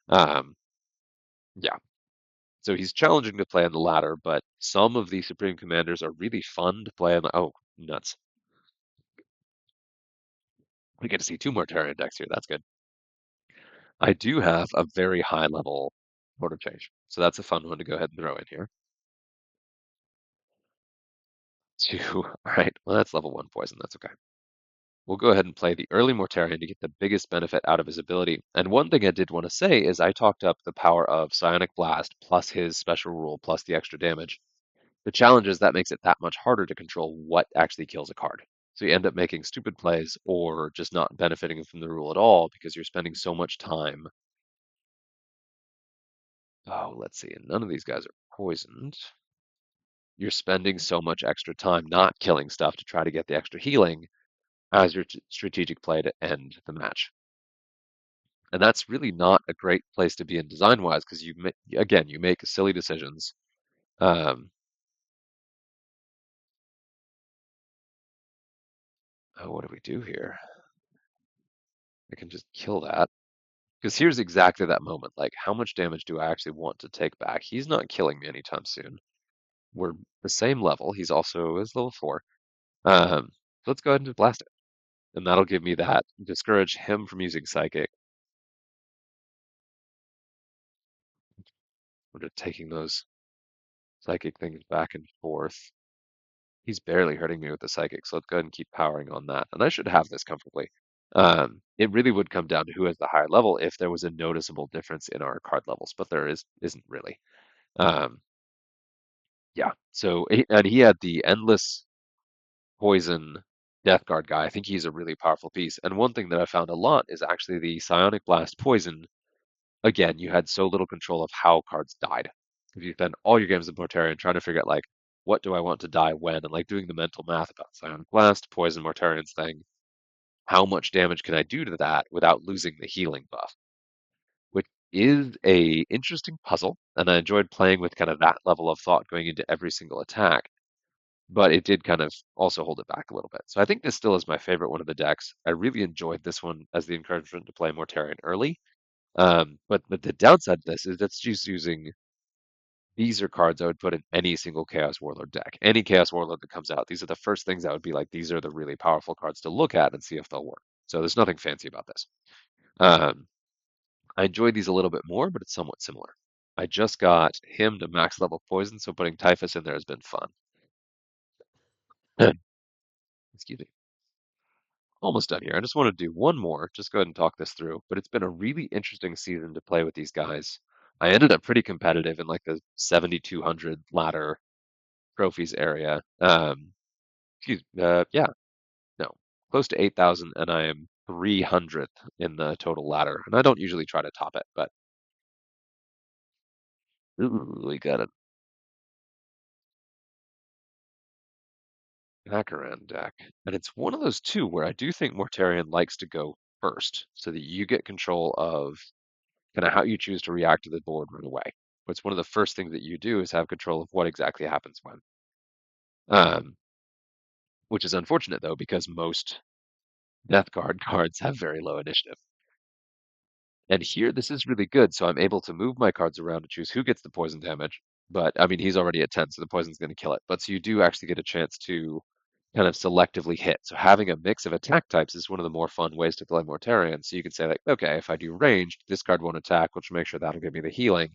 Um, yeah, so he's challenging to play on the ladder, but some of the Supreme Commanders are really fun to play on the. Oh, nuts. We get to see two more Terran decks here. That's good. I do have a very high level border change. So that's a fun one to go ahead and throw in here. Two. All right. Well, that's level one poison. That's okay. We'll go ahead and play the early Mortarion to get the biggest benefit out of his ability. And one thing I did want to say is I talked up the power of Psionic Blast plus his special rule plus the extra damage. The challenge is that makes it that much harder to control what actually kills a card. So you end up making stupid plays or just not benefiting from the rule at all because you're spending so much time. Oh, let's see. And none of these guys are poisoned. You're spending so much extra time not killing stuff to try to get the extra healing as your strategic play to end the match. And that's really not a great place to be in design wise because again, you make silly decisions. Um, oh, what do we do here? I can just kill that. Because here's exactly that moment. Like, how much damage do I actually want to take back? He's not killing me anytime soon. We're the same level. He's also is level 4. So let's go ahead and blast it. And that'll give me that. Discourage him from using Psychic. We're just taking those Psychic things back and forth. He's barely hurting me with the Psychic, so let's go ahead and keep powering on that. And I should have this comfortably. It really would come down to who has the higher level if there was a noticeable difference in our card levels, but there isn't really. Um, Yeah. So and he had the endless poison Death Guard guy. I think he's a really powerful piece. And one thing that I found a lot is actually the Psionic Blast poison. Again, you had so little control of how cards died. If you spend all your games of Mortarion trying to figure out like what do I want to die when, and like doing the mental math about Psionic Blast, poison, Mortarion's thing, how much damage can I do to that without losing the healing buff? Which is a interesting puzzle, and I enjoyed playing with kind of that level of thought going into every single attack. But it did kind of also hold it back a little bit. So I think this still is my favorite one of the decks. I really enjoyed this one as the encouragement to play Mortarion early. But the downside to this is that's just using these are cards I would put in any single Chaos Warlord deck. Any Chaos Warlord that comes out, these are the first things I would be like, these are the really powerful cards to look at and see if they'll work. So there's nothing fancy about this. Um, I enjoyed these a little bit more, but it's somewhat similar. I just got him to max level poison, so putting Typhus in there has been fun. Excuse me. Almost done here. I just want to do one more. Just go ahead and talk this through. But it's been a really interesting season to play with these guys. I ended up pretty competitive in like the 7,200 ladder trophies area. Yeah, no, close to 8,000, and I am 300th in the total ladder. And I don't usually try to top it, but ooh, we got a Macaran deck. And it's one of those two where I do think Mortarion likes to go first so that you get control of kind of how you choose to react to the board right away. But it's one of the first things that you do is have control of what exactly happens when. Um, which is unfortunate though, because most Death Guard cards have very low initiative. And here, this is really good. So I'm able to move my cards around to choose who gets the poison damage. But I mean, he's already at 10, so the poison's going to kill it. But so you do actually get a chance to kind of selectively hit. So having a mix of attack types is one of the more fun ways to play Mortarion. So you can say like, okay, if I do ranged, this card won't attack, which will make sure that'll give me the healing.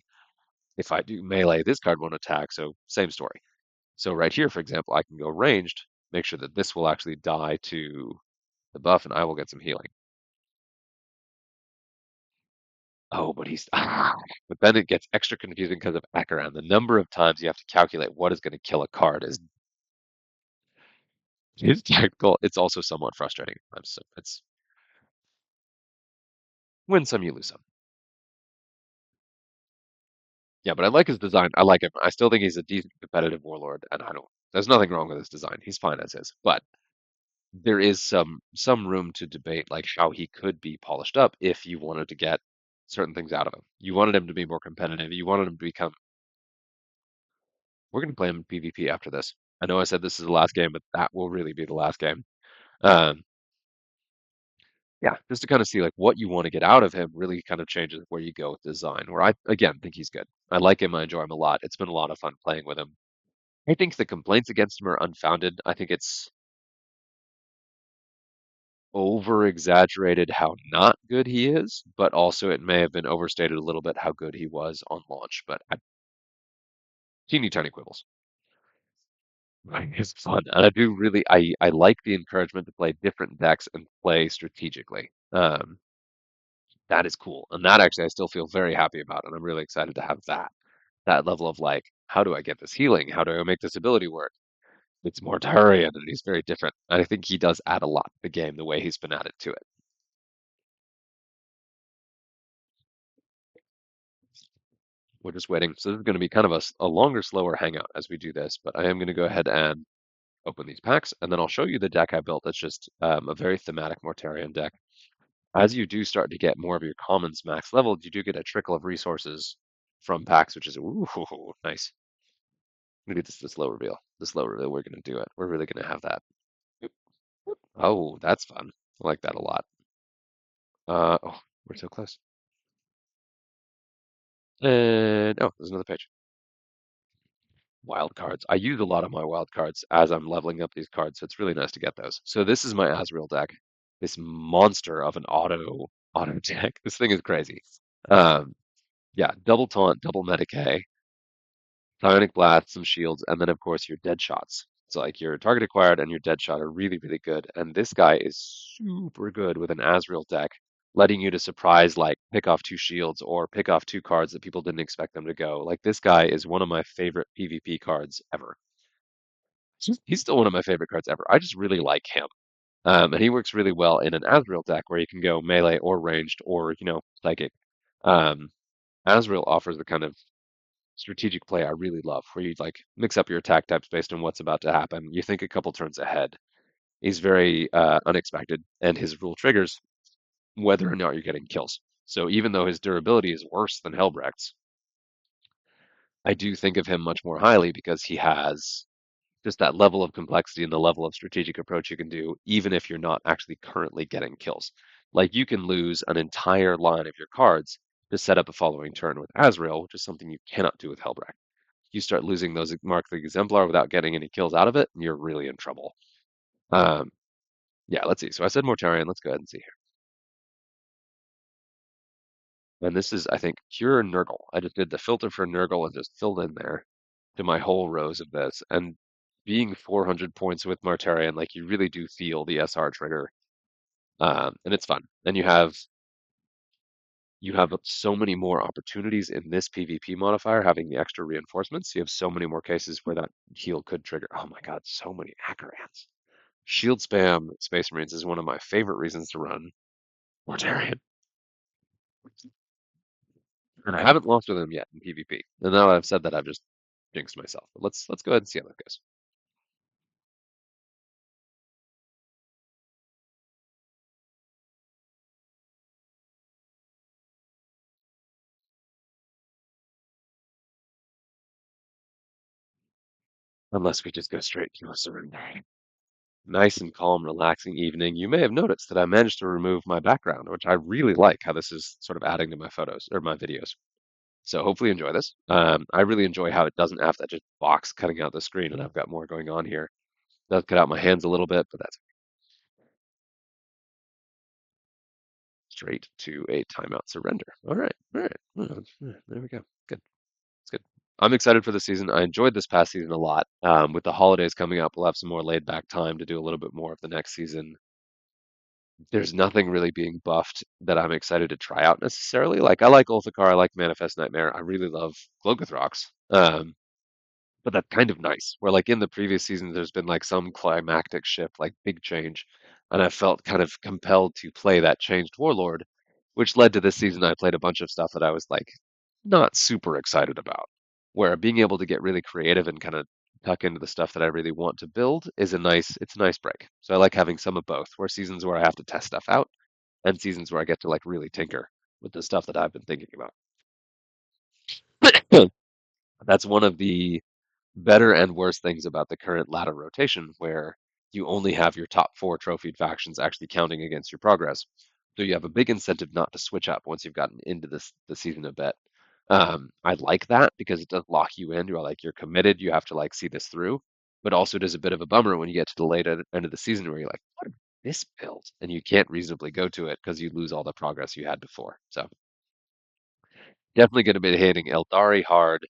If I do melee, this card won't attack. So same story. So right here, for example, I can go ranged, make sure that this will actually die to the buff, and I will get some healing. Oh, but he's but then it gets extra confusing because of Acheron. The number of times you have to calculate what is going to kill a card is technical. It's also somewhat frustrating. So it's win some, you lose some. Yeah, but I like his design. I like him. I still think he's a decent competitive warlord, and I don't. There's nothing wrong with his design. He's fine as is, but there is some room to debate like how he could be polished up if you wanted to get certain things out of him. You wanted him to be more competitive. You wanted him to become. We're going to play him in PvP after this. I know I said this is the last game, but that will really be the last game. Um, yeah, just to kind of see like what you want to get out of him really kind of changes where you go with design. Where I again think he's good. I like him. I enjoy him a lot. It's been a lot of fun playing with him. I think the complaints against him are unfounded. I think it's over exaggerated how not good he is, but also it may have been overstated a little bit how good he was on launch. But teeny tiny quibbles. Right, it's fun, and I do really I like the encouragement to play different decks and play strategically. That is cool, and that actually I still feel very happy about, and I'm really excited to have that level of like, how do I get this healing? How do I make this ability work? It's Mortarion, and he's very different. I think he does add a lot to the game the way he's been added to it. We're just waiting. So this is going to be kind of a longer, slower hangout as we do this, but I am going to go ahead and open these packs, and then I'll show you the deck I built. That's just a very thematic Mortarion deck. As you do start to get more of your commons max leveled, you do get a trickle of resources from packs, which is ooh, nice. I'm gonna do this slow reveal. The slow reveal, we're gonna do it. We're really gonna have that. Oh, that's fun. I like that a lot. Oh, we're so close. And oh, there's another page. Wild cards. I use a lot of my wild cards as I'm leveling up these cards, so it's really nice to get those. So this is my Azrael deck. This monster of an auto deck. This thing is crazy. Um, yeah, double taunt, double Medicae, Psionic Blast, some shields, and then of course your dead shots. So like your target acquired and your dead shot are really, really good. And this guy is super good with an Azrael deck, letting you to surprise like pick off two shields or pick off two cards that people didn't expect them to go. Like this guy is one of my favorite PvP cards ever. He's still one of my favorite cards ever. I just really like him. And he works really well in an Azrael deck where you can go melee or ranged or, psychic. Um, Azrael offers the kind of strategic play I really love, where you like mix up your attack types based on what's about to happen. You think a couple turns ahead. He's very unexpected, and his rule triggers whether or not you're getting kills. So even though his durability is worse than Helbrecht's, I do think of him much more highly because he has just that level of complexity and the level of strategic approach you can do, even if you're not actually currently getting kills. Like you can lose an entire line of your cards to set up a following turn with Azrael, which is something you cannot do with Helbrecht. You start losing those Mark the Exemplar without getting any kills out of it, and you're really in trouble. Um, yeah, let's see. So I said Mortarion. Let's go ahead and see here. And this is, I think, pure Nurgle. I just did the filter for Nurgle and just filled in there to my whole rows of this. And being 400 points with Mortarion, like you really do feel the SR trigger, and it's fun. And you have so many more opportunities in this PvP modifier having the extra reinforcements. You have so many more cases where that heal could trigger. Oh my God, so many Acherans. Shield spam Space Marines is one of my favorite reasons to run Mortarion. And I haven't lost with them yet in PvP. And now that I've said that, I've just jinxed myself. But let's go ahead and see how that goes. Unless we just go straight to a surrender. Nice and calm, relaxing evening. You may have noticed that I managed to remove my background, which I really like how this is sort of adding to my photos or my videos. So hopefully you enjoy this. I really enjoy how it doesn't have that just box cutting out the screen, and I've got more going on here. Does cut out my hands a little bit, but that's straight to a timeout surrender. All right, all right. There we go. Good. It's good. I'm excited for the season. I enjoyed this past season a lot. With the holidays coming up, we'll have some more laid back time to do a little bit more of the next season. There's nothing really being buffed that I'm excited to try out necessarily. Like I like Ulthakar, I like Manifest Nightmare. I really love Glogothrox. But that's kind of nice. Where like in the previous seasons, there's been like some climactic shift, like big change, and I felt kind of compelled to play that changed Warlord, which led to this season. I played a bunch of stuff that I was like not super excited about. Where being able to get really creative and kind of tuck into the stuff that I really want to build is it's a nice break. So I like having some of both. Where seasons where I have to test stuff out, and seasons where I get to like really tinker with the stuff that I've been thinking about. That's one of the better and worse things about the current ladder rotation, where you only have your top four trophied factions actually counting against your progress. So you have a big incentive not to switch up once you've gotten into the season a bit. I like that because it does lock you in. You're like you're committed. You have to like see this through. But also, it is a bit of a bummer when you get to the end of the season where you're like, what is this build? And you can't reasonably go to it because you lose all the progress you had before. So definitely going to be hitting Eldari hard.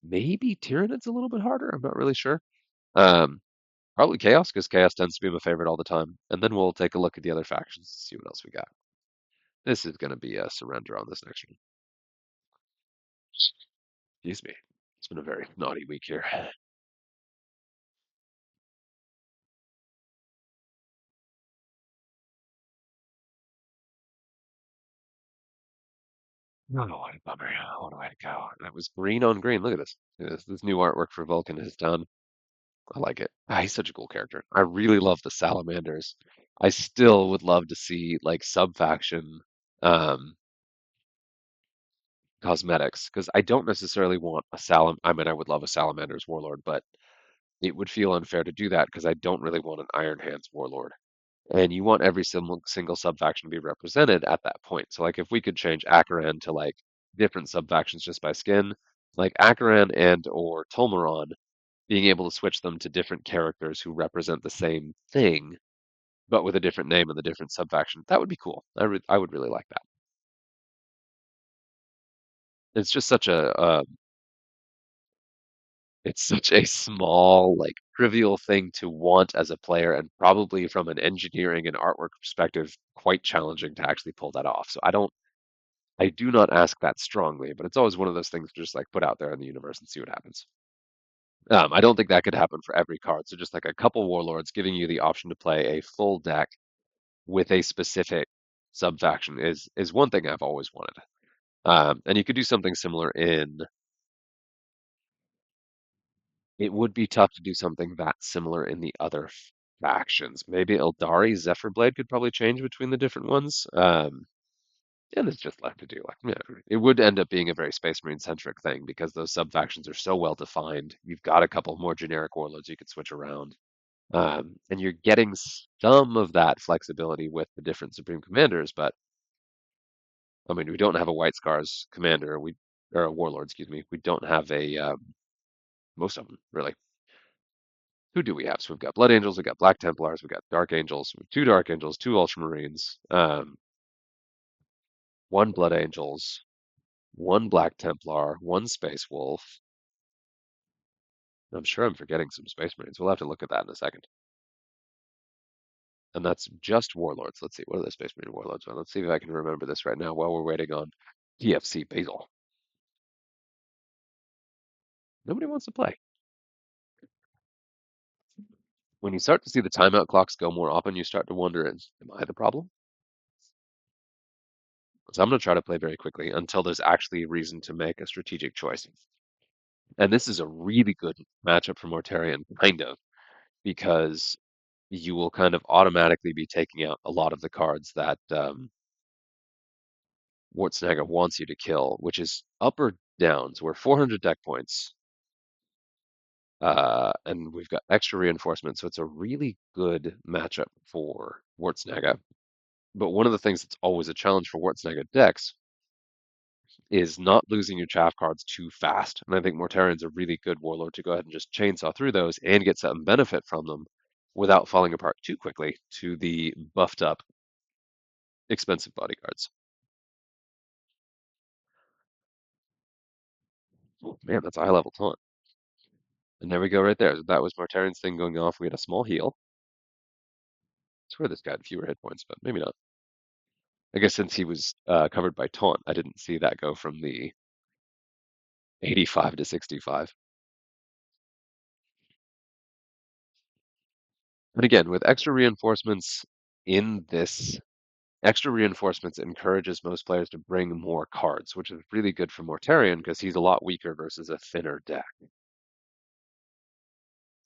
Maybe Tyranids a little bit harder. I'm not really sure. Um, Probably Chaos, because Chaos tends to be my favorite all the time. And then we'll take a look at the other factions to see what else we got. This is going to be a surrender on this next one. Excuse me. It's been a very naughty week here. Oh, what a bummer. What a way to go. That was green on green. Look at this. This new artwork for Vulcan is done. I like it. He's such a cool character. I really love the salamanders. I still would love to see like sub-faction um, cosmetics because I don't necessarily want a I mean, I would love a salamander's warlord, but it would feel unfair to do that because I don't really want an Iron Hands warlord. And you want every single sub-faction to be represented at that point. So like if we could change Acheran to like different sub-factions just by skin, like Acheran and or Tolmaron, being able to switch them to different characters who represent the same thing, but with a different name and the different sub-faction, that would be cool. I would really like that. It's just such it's such a small, like trivial thing to want as a player, and probably from an engineering and artwork perspective, quite challenging to actually pull that off. So I do not ask that strongly, but it's always one of those things to just like put out there in the universe and see what happens. I don't think that could happen for every card. So just like a couple warlords giving you the option to play a full deck with a specific sub faction is one thing I've always wanted. And you could do something similar in. It would be tough to do something that similar in the other factions. Maybe Eldari Zephyr could probably change between the different ones. And it's just left to do. Like, yeah, it would end up being a very Space Marine centric thing because those sub factions are so well defined. You've got a couple more generic warlords you could switch around, and you're getting some of that flexibility with the different Supreme Commanders. But I mean, we don't have a White Scars commander. We or a warlord, excuse me. We don't have a most of them really. Who do we have? So we've got Blood Angels, we've got Black Templars, we've got Dark Angels, two Dark Angels, two Ultramarines, one Blood Angels, one Black Templar, one Space Wolf. I'm sure I'm forgetting some Space Marines. We'll have to look at that in a second. And that's just Warlords. Let's see, what are the Space Marine Warlords? Well, let's see if I can remember this right now while we're waiting on TFC Basil. Nobody wants to play. When you start to see the timeout clocks go more often, you start to wonder, am I the problem? So I'm going to try to play very quickly until there's actually a reason to make a strategic choice. And this is a really good matchup for Mortarion, kind of, because you will kind of automatically be taking out a lot of the cards that Wartsnagger wants you to kill, which is up or down. So we're 400 deck points. And we've got extra reinforcement, so it's a really good matchup for Wartsnaga. But one of the things that's always a challenge for Wartsnaga decks is not losing your chaff cards too fast. And I think Mortarian's a really good warlord to go ahead and just chainsaw through those and get some benefit from them without falling apart too quickly to the buffed up, expensive bodyguards. Oh, man, that's a high level taunt. And there we go right there. That was Mortarian's thing going off. We had a small heal. I swear this guy had fewer hit points, but maybe not. I guess since he was covered by taunt, I didn't see that go from the 85 to 65. And again, with extra reinforcements in this, extra reinforcements encourages most players to bring more cards, which is really good for Mortarion because he's a lot weaker versus a thinner deck,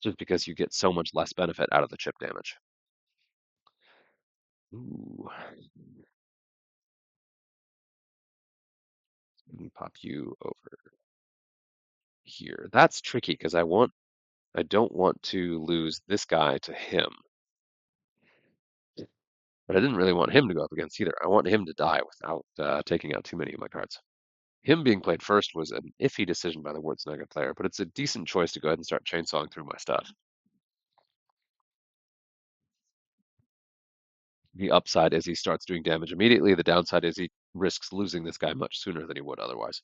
just because you get so much less benefit out of the chip damage. Ooh, let me pop you over here. That's tricky because I don't want to lose this guy to him, but I didn't really want him to go up against either. I want him to die without taking out too many of my cards. Him being played first was an iffy decision by the Wartsnaga player, but it's a decent choice to go ahead and start chainsawing through my stuff. The upside is he starts doing damage immediately. The downside is he risks losing this guy much sooner than he would otherwise.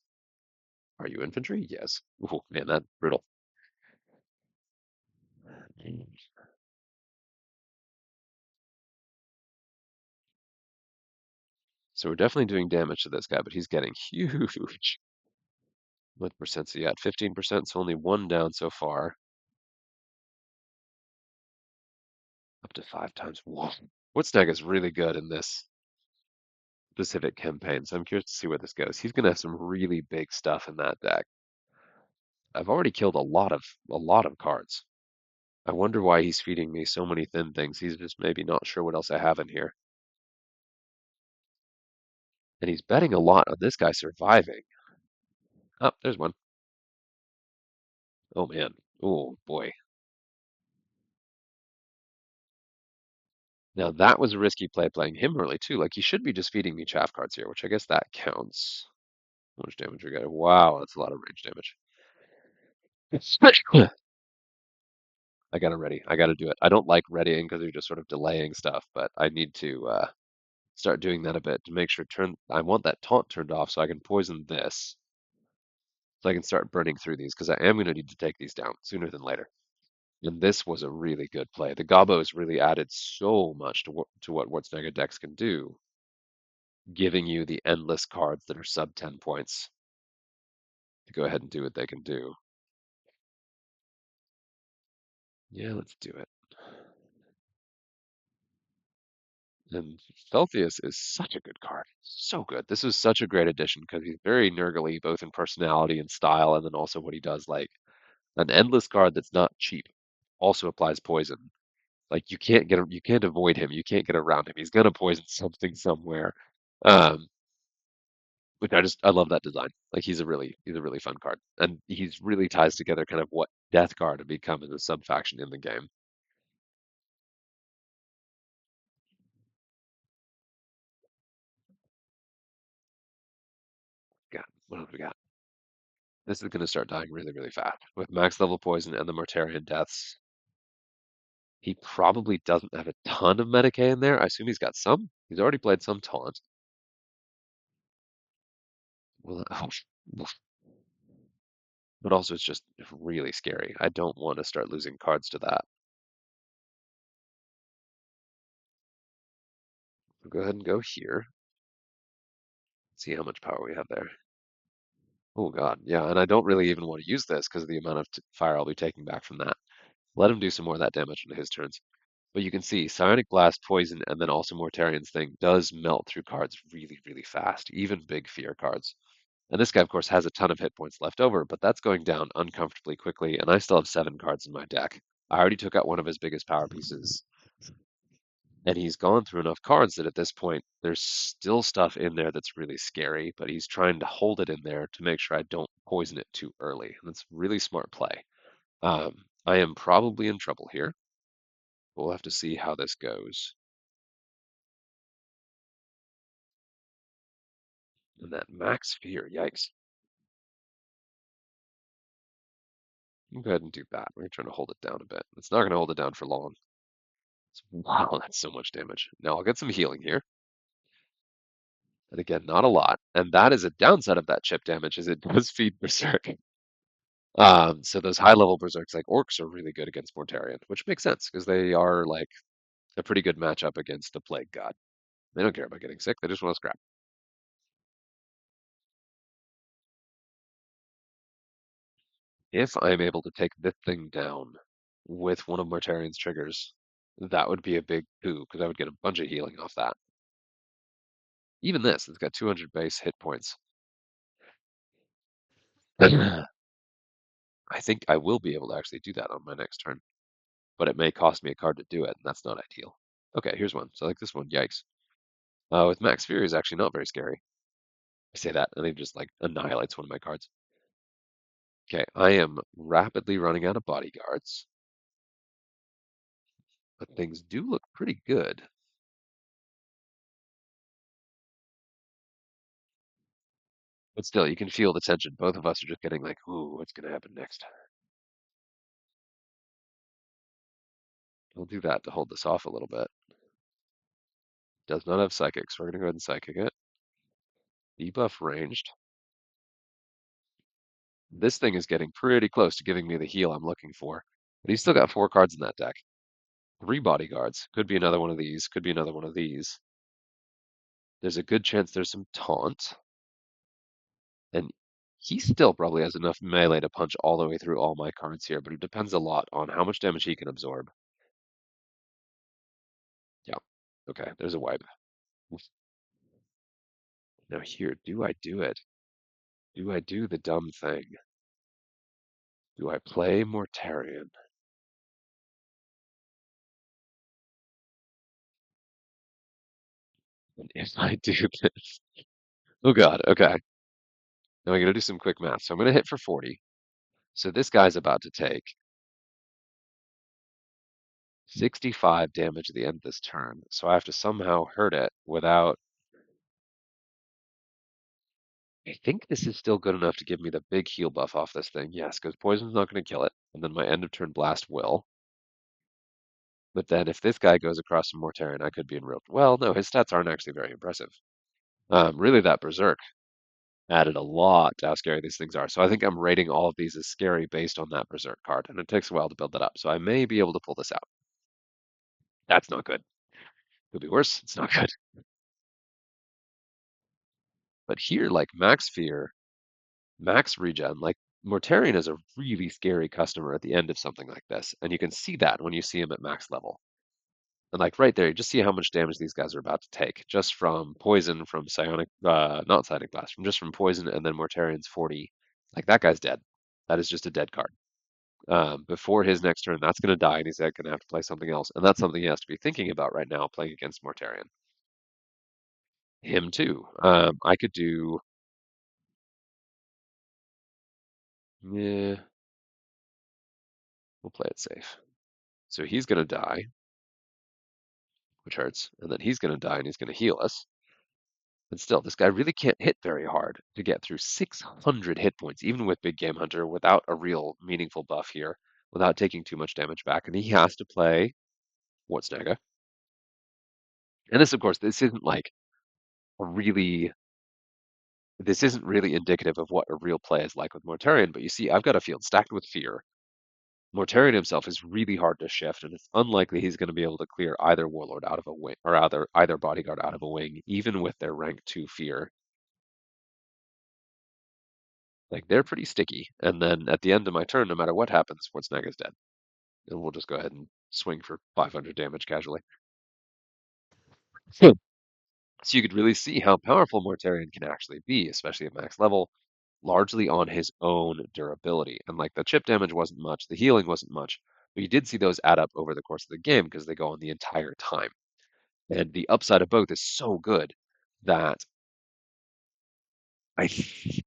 Are you infantry? Yes. Ooh, man, that's brutal. So we're definitely doing damage to this guy, but he's getting huge. What percent's he at? 15%, so only one down so far. Up to 5 times. Whoa. Woodsnag is really good in this specific campaign, so I'm curious to see where this goes. He's gonna have some really big stuff in that deck. I've already killed a lot of cards. I wonder why he's feeding me so many thin things. He's just maybe not sure what else I have in here. And he's betting a lot on this guy surviving. Oh, there's one. Oh man. Oh boy. Now that was a risky play playing him early too. Like he should be just feeding me chaff cards here, which I guess that counts. How much damage we got? Wow, that's a lot of range damage. I got to ready. I got to do it. I don't like readying because you're just sort of delaying stuff, but I need to start doing that a bit to make sure I want that taunt turned off so I can poison this, so I can start burning through these because I am going to need to take these down sooner than later. And this was a really good play. The Gobos really added so much to what Wartsnaga decks can do, giving you the endless cards that are sub 10 points to go ahead and do what they can do. Yeah, let's do it. And Felthius is such a good card. So good. This is such a great addition because he's very Nurgle-y, both in personality and style, and then also what he does. Like an endless card that's not cheap also applies poison. Like you can't avoid him. You can't get around him. He's gonna poison something somewhere. Um, which I love that design. Like he's a really fun card, and he's really ties together kind of what Death Guard have become as a sub faction in the game. God, what else we got? This is gonna start dying really, really fast with max level poison and the Mortarion deaths. He probably doesn't have a ton of Medicae in there. I assume he's got some. He's already played some taunt. Well, but also it's just really scary. I don't want to start losing cards to that. We'll go ahead and go here. See how much power we have there. Oh God, yeah, and I don't really even want to use this because of the amount of fire I'll be taking back from that. Let him do some more of that damage into his turns. But you can see Psionic Blast, Poison, and then also Mortarion's thing does melt through cards really, really fast, even big fear cards. And this guy, of course, has a ton of hit points left over, but that's going down uncomfortably quickly, and I still have 7 cards in my deck. I already took out one of his biggest power pieces, and he's gone through enough cards that at this point, there's still stuff in there that's really scary, but he's trying to hold it in there to make sure I don't poison it too early. And that's really smart play. I am probably in trouble here. We'll have to see how this goes. And that max fear, yikes. I'll go ahead and do that. We're trying to hold it down a bit. It's not going to hold it down for long. Wow, that's so much damage. Now I'll get some healing here. And again, not a lot. And that is a downside of that chip damage, is it does feed Berserk. So those high level Berserks like Orcs are really good against Mortarion, which makes sense because they are like a pretty good matchup against the Plague God. They don't care about getting sick, they just want to scrap. If I am able to take this thing down with one of Mortarion's triggers, that would be a big coup because I would get a bunch of healing off that. Even this, it's got 200 base hit points. I think I will be able to actually do that on my next turn, but it may cost me a card to do it, and that's not ideal. Okay, here's one. So like this one, yikes. With Max Fury is actually not very scary. I say that, and he just like annihilates one of my cards. Okay, I am rapidly running out of bodyguards, but things do look pretty good. But still, you can feel the tension. Both of us are just getting like, ooh, what's going to happen next? I'll do that to hold this off a little bit. Does not have psychics. We're going to go ahead and psychic it. Debuff ranged. This thing is getting pretty close to giving me the heal I'm looking for. But he's still got 4 cards in that deck. 3 bodyguards. Could be another one of these. Could be another one of these. There's a good chance there's some taunt. And he still probably has enough melee to punch all the way through all my cards here, but it depends a lot on how much damage he can absorb. Yeah. Okay, there's a wipe. Now here, do I do it? Do I do the dumb thing? Do I play Mortarion? And if I do this, oh god, okay. Now I'm gonna do some quick math. So I'm gonna hit for 40. So this guy's about to take 65 damage at the end of this turn. So I have to somehow hurt it without. I think this is still good enough to give me the big heal buff off this thing. Yes, because poison's not going to kill it. And then my end of turn blast will. But then if this guy goes across some Mortarion, I could be in real. Well, no, his stats aren't actually very impressive. Really, that Berserk added a lot to how scary these things are. So I think I'm rating all of these as scary based on that Berserk card. And it takes a while to build that up. So I may be able to pull this out. That's not good. Could be worse. It's not good. But here, like Max Fear, Max Regen, like Mortarion is a really scary customer at the end of something like this. And you can see that when you see him at max level. And like right there, you just see how much damage these guys are about to take just from poison, from psionic, not psionic blast, from just from poison, and then Mortarion's 40. Like that guy's dead. That is just a dead card. Before his next turn, that's going to die, and he's going to have to play something else, and that's something he has to be thinking about right now, playing against Mortarion. Him too. I could do. Yeah, we'll play it safe. So he's going to die, which hurts, and then he's going to die, and he's going to heal us. But still, this guy really can't hit very hard to get through 600 hit points, even with Big Game Hunter, without a real meaningful buff here, without taking too much damage back. And he has to play Wartsnaga. And this, of course, a really, this isn't really indicative of what a real play is like with Mortarion, but you see, I've got a field stacked with fear. Mortarion himself is really hard to shift, and it's unlikely he's going to be able to clear either Warlord out of a wing, or either Bodyguard out of a wing, even with their rank 2 fear. Like they're pretty sticky. And then at the end of my turn, no matter what happens, Schwarzenegger's dead. And we'll just go ahead and swing for 500 damage casually. So you could really see how powerful Mortarion can actually be, especially at max level, largely on his own durability. And like the chip damage wasn't much, the healing wasn't much, but you did see those add up over the course of the game because they go on the entire time. And the upside of both is so good that I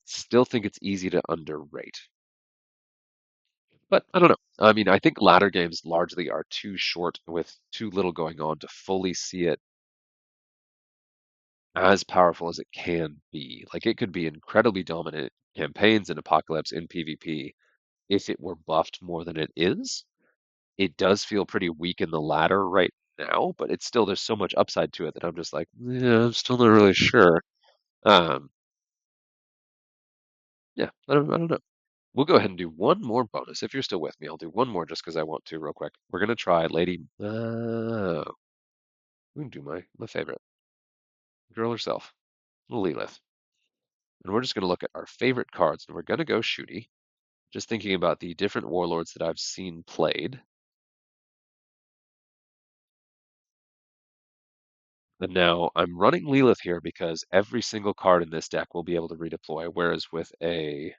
still think it's easy to underrate. But I don't know. I mean, I think ladder games largely are too short with too little going on to fully see it as powerful as it can be. Like it could be incredibly dominant campaigns in Apocalypse in PvP if it were buffed more than it is. It does feel pretty weak in the ladder right now, but it's still there's so much upside to it that I'm just like, yeah, I'm still not really sure. Um, yeah, I don't know. We'll go ahead and do one more bonus. If you're still with me, I'll do one more just because I want to real quick. We're gonna try Lady. We can do my favorite girl herself, Lilith, and we're just gonna look at our favorite cards, and we're gonna go shooty. Just thinking about the different warlords that I've seen played. And now I'm running Lilith here because every single card in this deck will be able to redeploy, whereas with a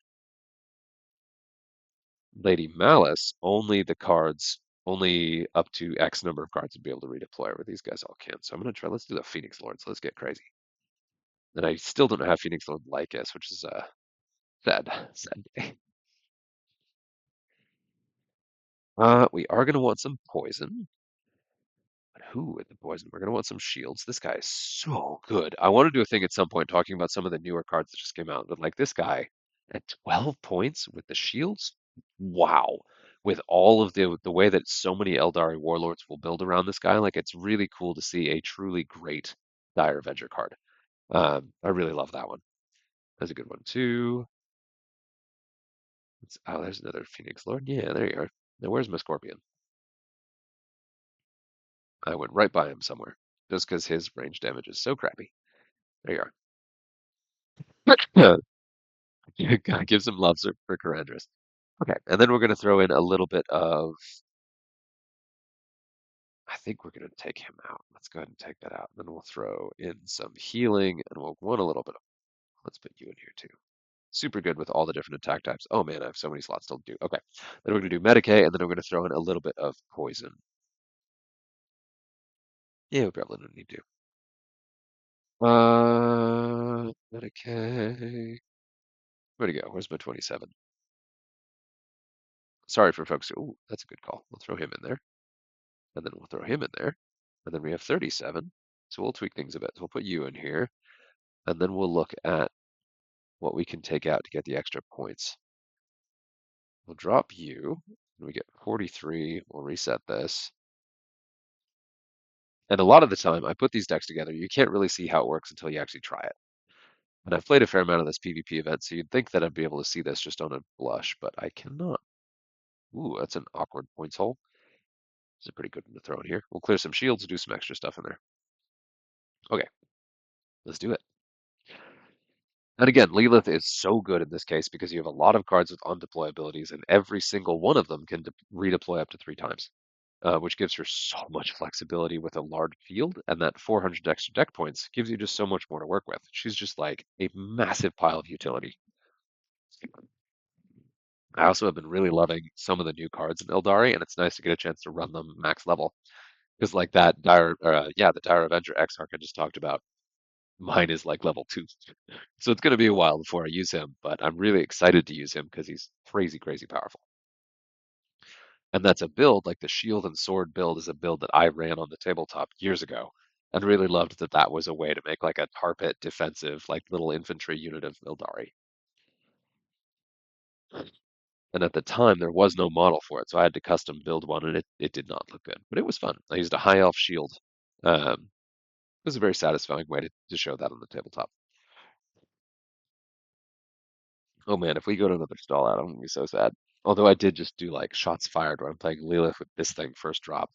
Lady Malice, only up to X number of cards would be able to redeploy, where these guys all can. So I'm going to try, let's do the Phoenix Lords. Let's get crazy. And I still don't have Phoenix Lord Lycus, which is a sad day. We are going to want some poison. But who with the poison? We're going to want some shields. This guy is so good. I want to do a thing at some point talking about some of the newer cards that just came out. But like this guy at 12 points with the shields, wow. With all of the way that so many Eldari warlords will build around this guy, like it's really cool to see a truly great Dire Avenger card. I really love that one. That's a good one too. Oh, there's another Phoenix Lord. Yeah, there you are. Now where's my Scorpion? I went right by him somewhere just because his range damage is so crappy. There you are. God gives him love for Karandras. Okay, and then we're going to throw in a little bit of. I think we're going to take him out. Let's go ahead and take that out. Then we'll throw in some healing, and we'll want a little bit of. Let's put you in here too. Super good with all the different attack types. Oh man, I have so many slots still to do. Okay, then we're going to do Medicae, and then we're going to throw in a little bit of poison. Yeah, we probably don't need to. Medicae. Where'd he go? Where's my 27? Sorry for folks. Oh, that's a good call. We'll throw him in there. And then we'll throw him in there. And then we have 37. So we'll tweak things a bit. So we'll put you in here, and then we'll look at what we can take out to get the extra points. We'll drop you, and we get 43. We'll reset this. And a lot of the time, I put these decks together, you can't really see how it works until you actually try it. And I've played a fair amount of this PvP event, so you'd think that I'd be able to see this just on a blush, but I cannot. Ooh, that's an awkward points hole. It's a pretty good one to throw in here. We'll clear some shields, do some extra stuff in there. Okay, let's do it. And again, Lilith is so good in this case because you have a lot of cards with undeploy abilities, and every single one of them can redeploy up to 3 times, which gives her so much flexibility with a large field, and that 400 extra deck points gives you just so much more to work with. She's just like a massive pile of utility. I also have been really loving some of the new cards in Eldari, and it's nice to get a chance to run them max level. Because like that the Dire Avenger Exarch I just talked about, mine is like level 2. So it's going to be a while before I use him, but I'm really excited to use him because he's crazy, crazy powerful. And that's a build, like the shield and sword build is a build that I ran on the tabletop years ago and really loved that that was a way to make like a tar pit defensive, like little infantry unit of Ildari. And at the time, there was no model for it, so I had to custom build one, and it did not look good. But it was fun. I used a high elf shield. It was a very satisfying way to show that on the tabletop. Oh man, if we go to another stall out, I'm gonna be so sad. Although I did just do like shots fired when I'm playing Lilith with this thing first drop.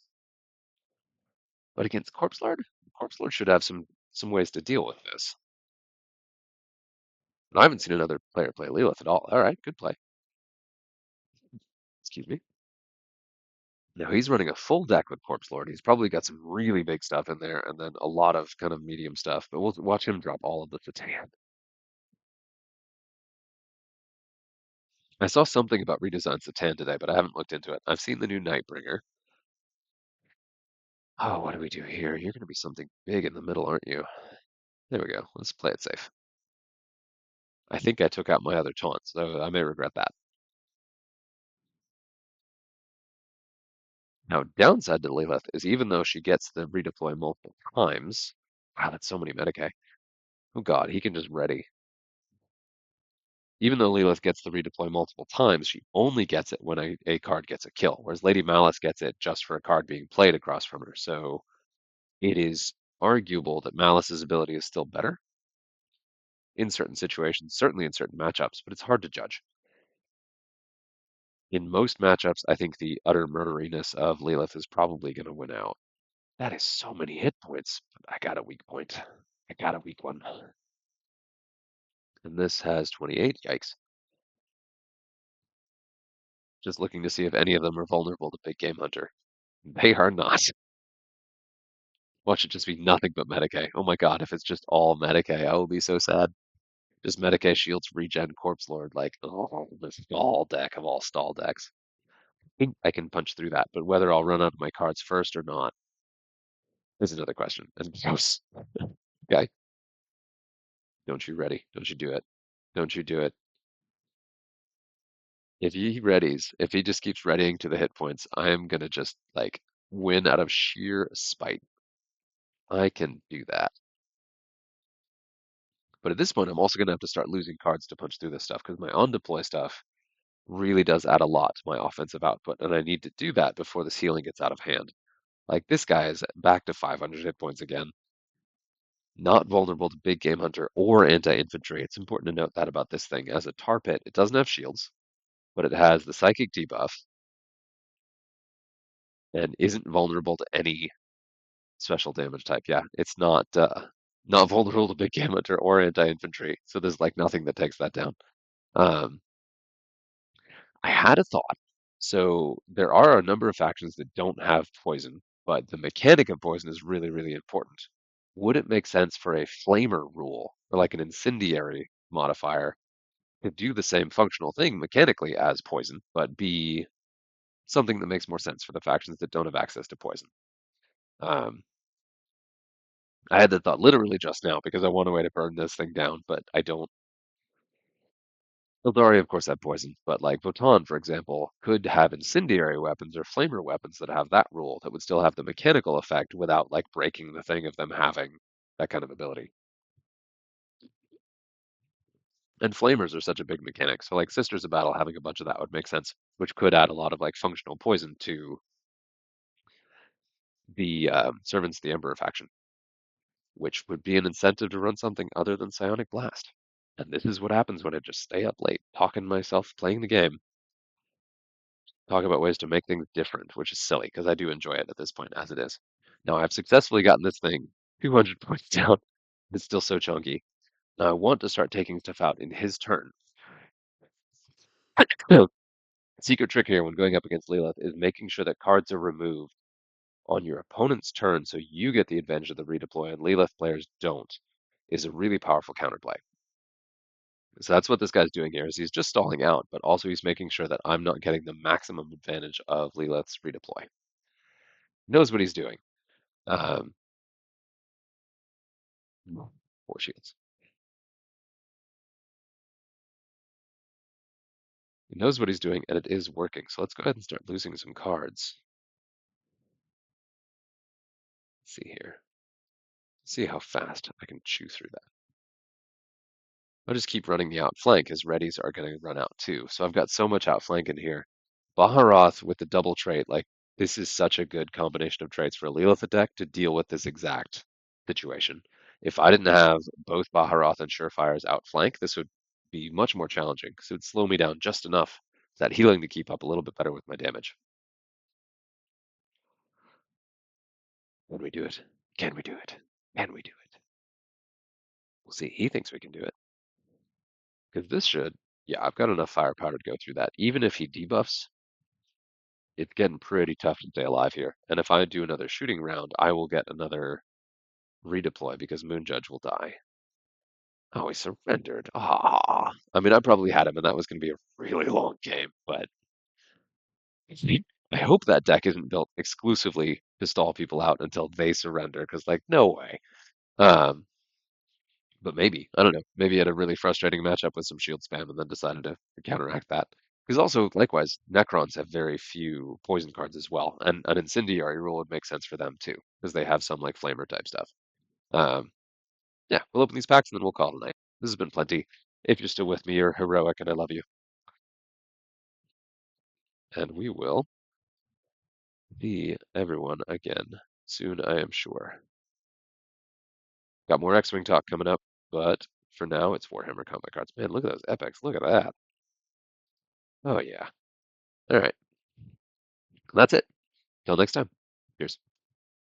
But against Corpse Lord should have some ways to deal with this. And I haven't seen another player play Lilith at all. All right, good play. Excuse me. Now he's running a full deck with Corpse Lord. He's probably got some really big stuff in there, and then a lot of kind of medium stuff. But we'll watch him drop all of the Satan. I saw something about redesigned Satan today, but I haven't looked into it. I've seen the new Nightbringer. Oh, what do we do here? You're going to be something big in the middle, aren't you? There we go. Let's play it safe. I think I took out my other taunt, so I may regret that. Now, downside to Lilith is even though she gets the redeploy multiple times, wow, that's so many Medicae. Oh God, he can just ready. Even though Lilith gets the redeploy multiple times, she only gets it when a card gets a kill, whereas Lady Malice gets it just for a card being played across from her. So it is arguable that Malice's ability is still better in certain situations, certainly in certain matchups, but it's hard to judge. In most matchups, I think the utter murderiness of Lilith is probably going to win out. That is so many hit points, but I got a weak point. I got a weak one. And this has 28. Yikes. Just looking to see if any of them are vulnerable to Big Game Hunter. They are not. Watch it just be nothing but Medicae. Oh my god, if it's just all Medicae, I will be so sad. Just Medicae Shields regen Corpse Lord, like, oh, the stall deck of all stall decks. I think I can punch through that, but whether I'll run out of my cards first or not is another question. And gross. Okay, don't you ready? Don't you do it? Don't you do it? If he readies, if he just keeps readying to the hit points, I am gonna just like win out of sheer spite. I can do that. But at this point, I'm also gonna have to start losing cards to punch through this stuff because my on deploy stuff really does add a lot to my offensive output, and I need to do that before this healing gets out of hand. Like this guy is back to 500 hit points again. Not vulnerable to Big Game Hunter or anti-infantry. It's important to note that about this thing. As a tar pit, it doesn't have shields, but it has the psychic debuff and isn't vulnerable to any special damage type. Yeah, it's not vulnerable to Big Game Hunter or anti-infantry. So there's like nothing that takes that down. Um, I had a thought. So there are a number of factions that don't have poison, but the mechanic of poison is really, really important. Would it make sense for a flamer rule or like an incendiary modifier to do the same functional thing mechanically as poison, but be something that makes more sense for the factions that don't have access to poison? Um, I had that thought literally just now because I want a way to burn this thing down, but I don't. Eldari, of course, had poison, but like Votann, for example, could have incendiary weapons or flamer weapons that have that rule that would still have the mechanical effect without like breaking the thing of them having that kind of ability. And flamers are such a big mechanic, so like Sisters of Battle having a bunch of that would make sense, which could add a lot of like functional poison to the Servants of the Emperor faction, which would be an incentive to run something other than Psionic Blast. And this is what happens when I just stay up late, talking to myself, playing the game, talk about ways to make things different, which is silly because I do enjoy it at this point as it is. Now I've successfully gotten this thing 200 points down. It's still so chunky. Now I want to start taking stuff out in his turn. Secret trick here when going up against Lilith is making sure that cards are removed on your opponent's turn so you get the advantage of the redeploy and Lilith players don't, is a really powerful counterplay. So that's what this guy's doing here is he's just stalling out, but also he's making sure that I'm not getting the maximum advantage of Lilith's redeploy. He knows what he's doing. Um, 4 shields. He knows what he's doing, and it is working. So let's go ahead and start losing some cards. Let's see here. See how fast I can chew through that. I'll just keep running the outflank as readies are going to run out too. So I've got so much outflank in here. Baharoth with the double trait, like this is such a good combination of traits for a Lilith deck to deal with this exact situation. If I didn't have both Baharoth and Surefire's outflank, this would be much more challenging because it would slow me down just enough that healing to keep up a little bit better with my damage. Can we do it? Can we do it? Can we do it? We'll see. He thinks we can do it. Because this should, yeah, I've got enough firepower to go through that. Even if he debuffs, it's getting pretty tough to stay alive here. And if I do another shooting round, I will get another redeploy because Moonjudge will die. Oh, he surrendered. Ah, I mean, I probably had him, and that was going to be a really long game. But I hope that deck isn't built exclusively to stall people out until they surrender. Because, like, no way. Um, but maybe I don't know. Maybe he had a really frustrating matchup with some shield spam, and then decided to counteract that. Because also, likewise, Necrons have very few poison cards as well, and an Incendiary rule would make sense for them too, because they have some like Flamer type stuff. Um, yeah, we'll open these packs and then we'll call it a night. This has been plenty. If you're still with me, you're heroic and I love you. And we will see everyone again soon, I am sure. Got more X-Wing talk coming up, but for now, it's Warhammer combat cards. Man, look at those epics. Look at that. Oh, yeah. All right. That's it. Till next time. Cheers.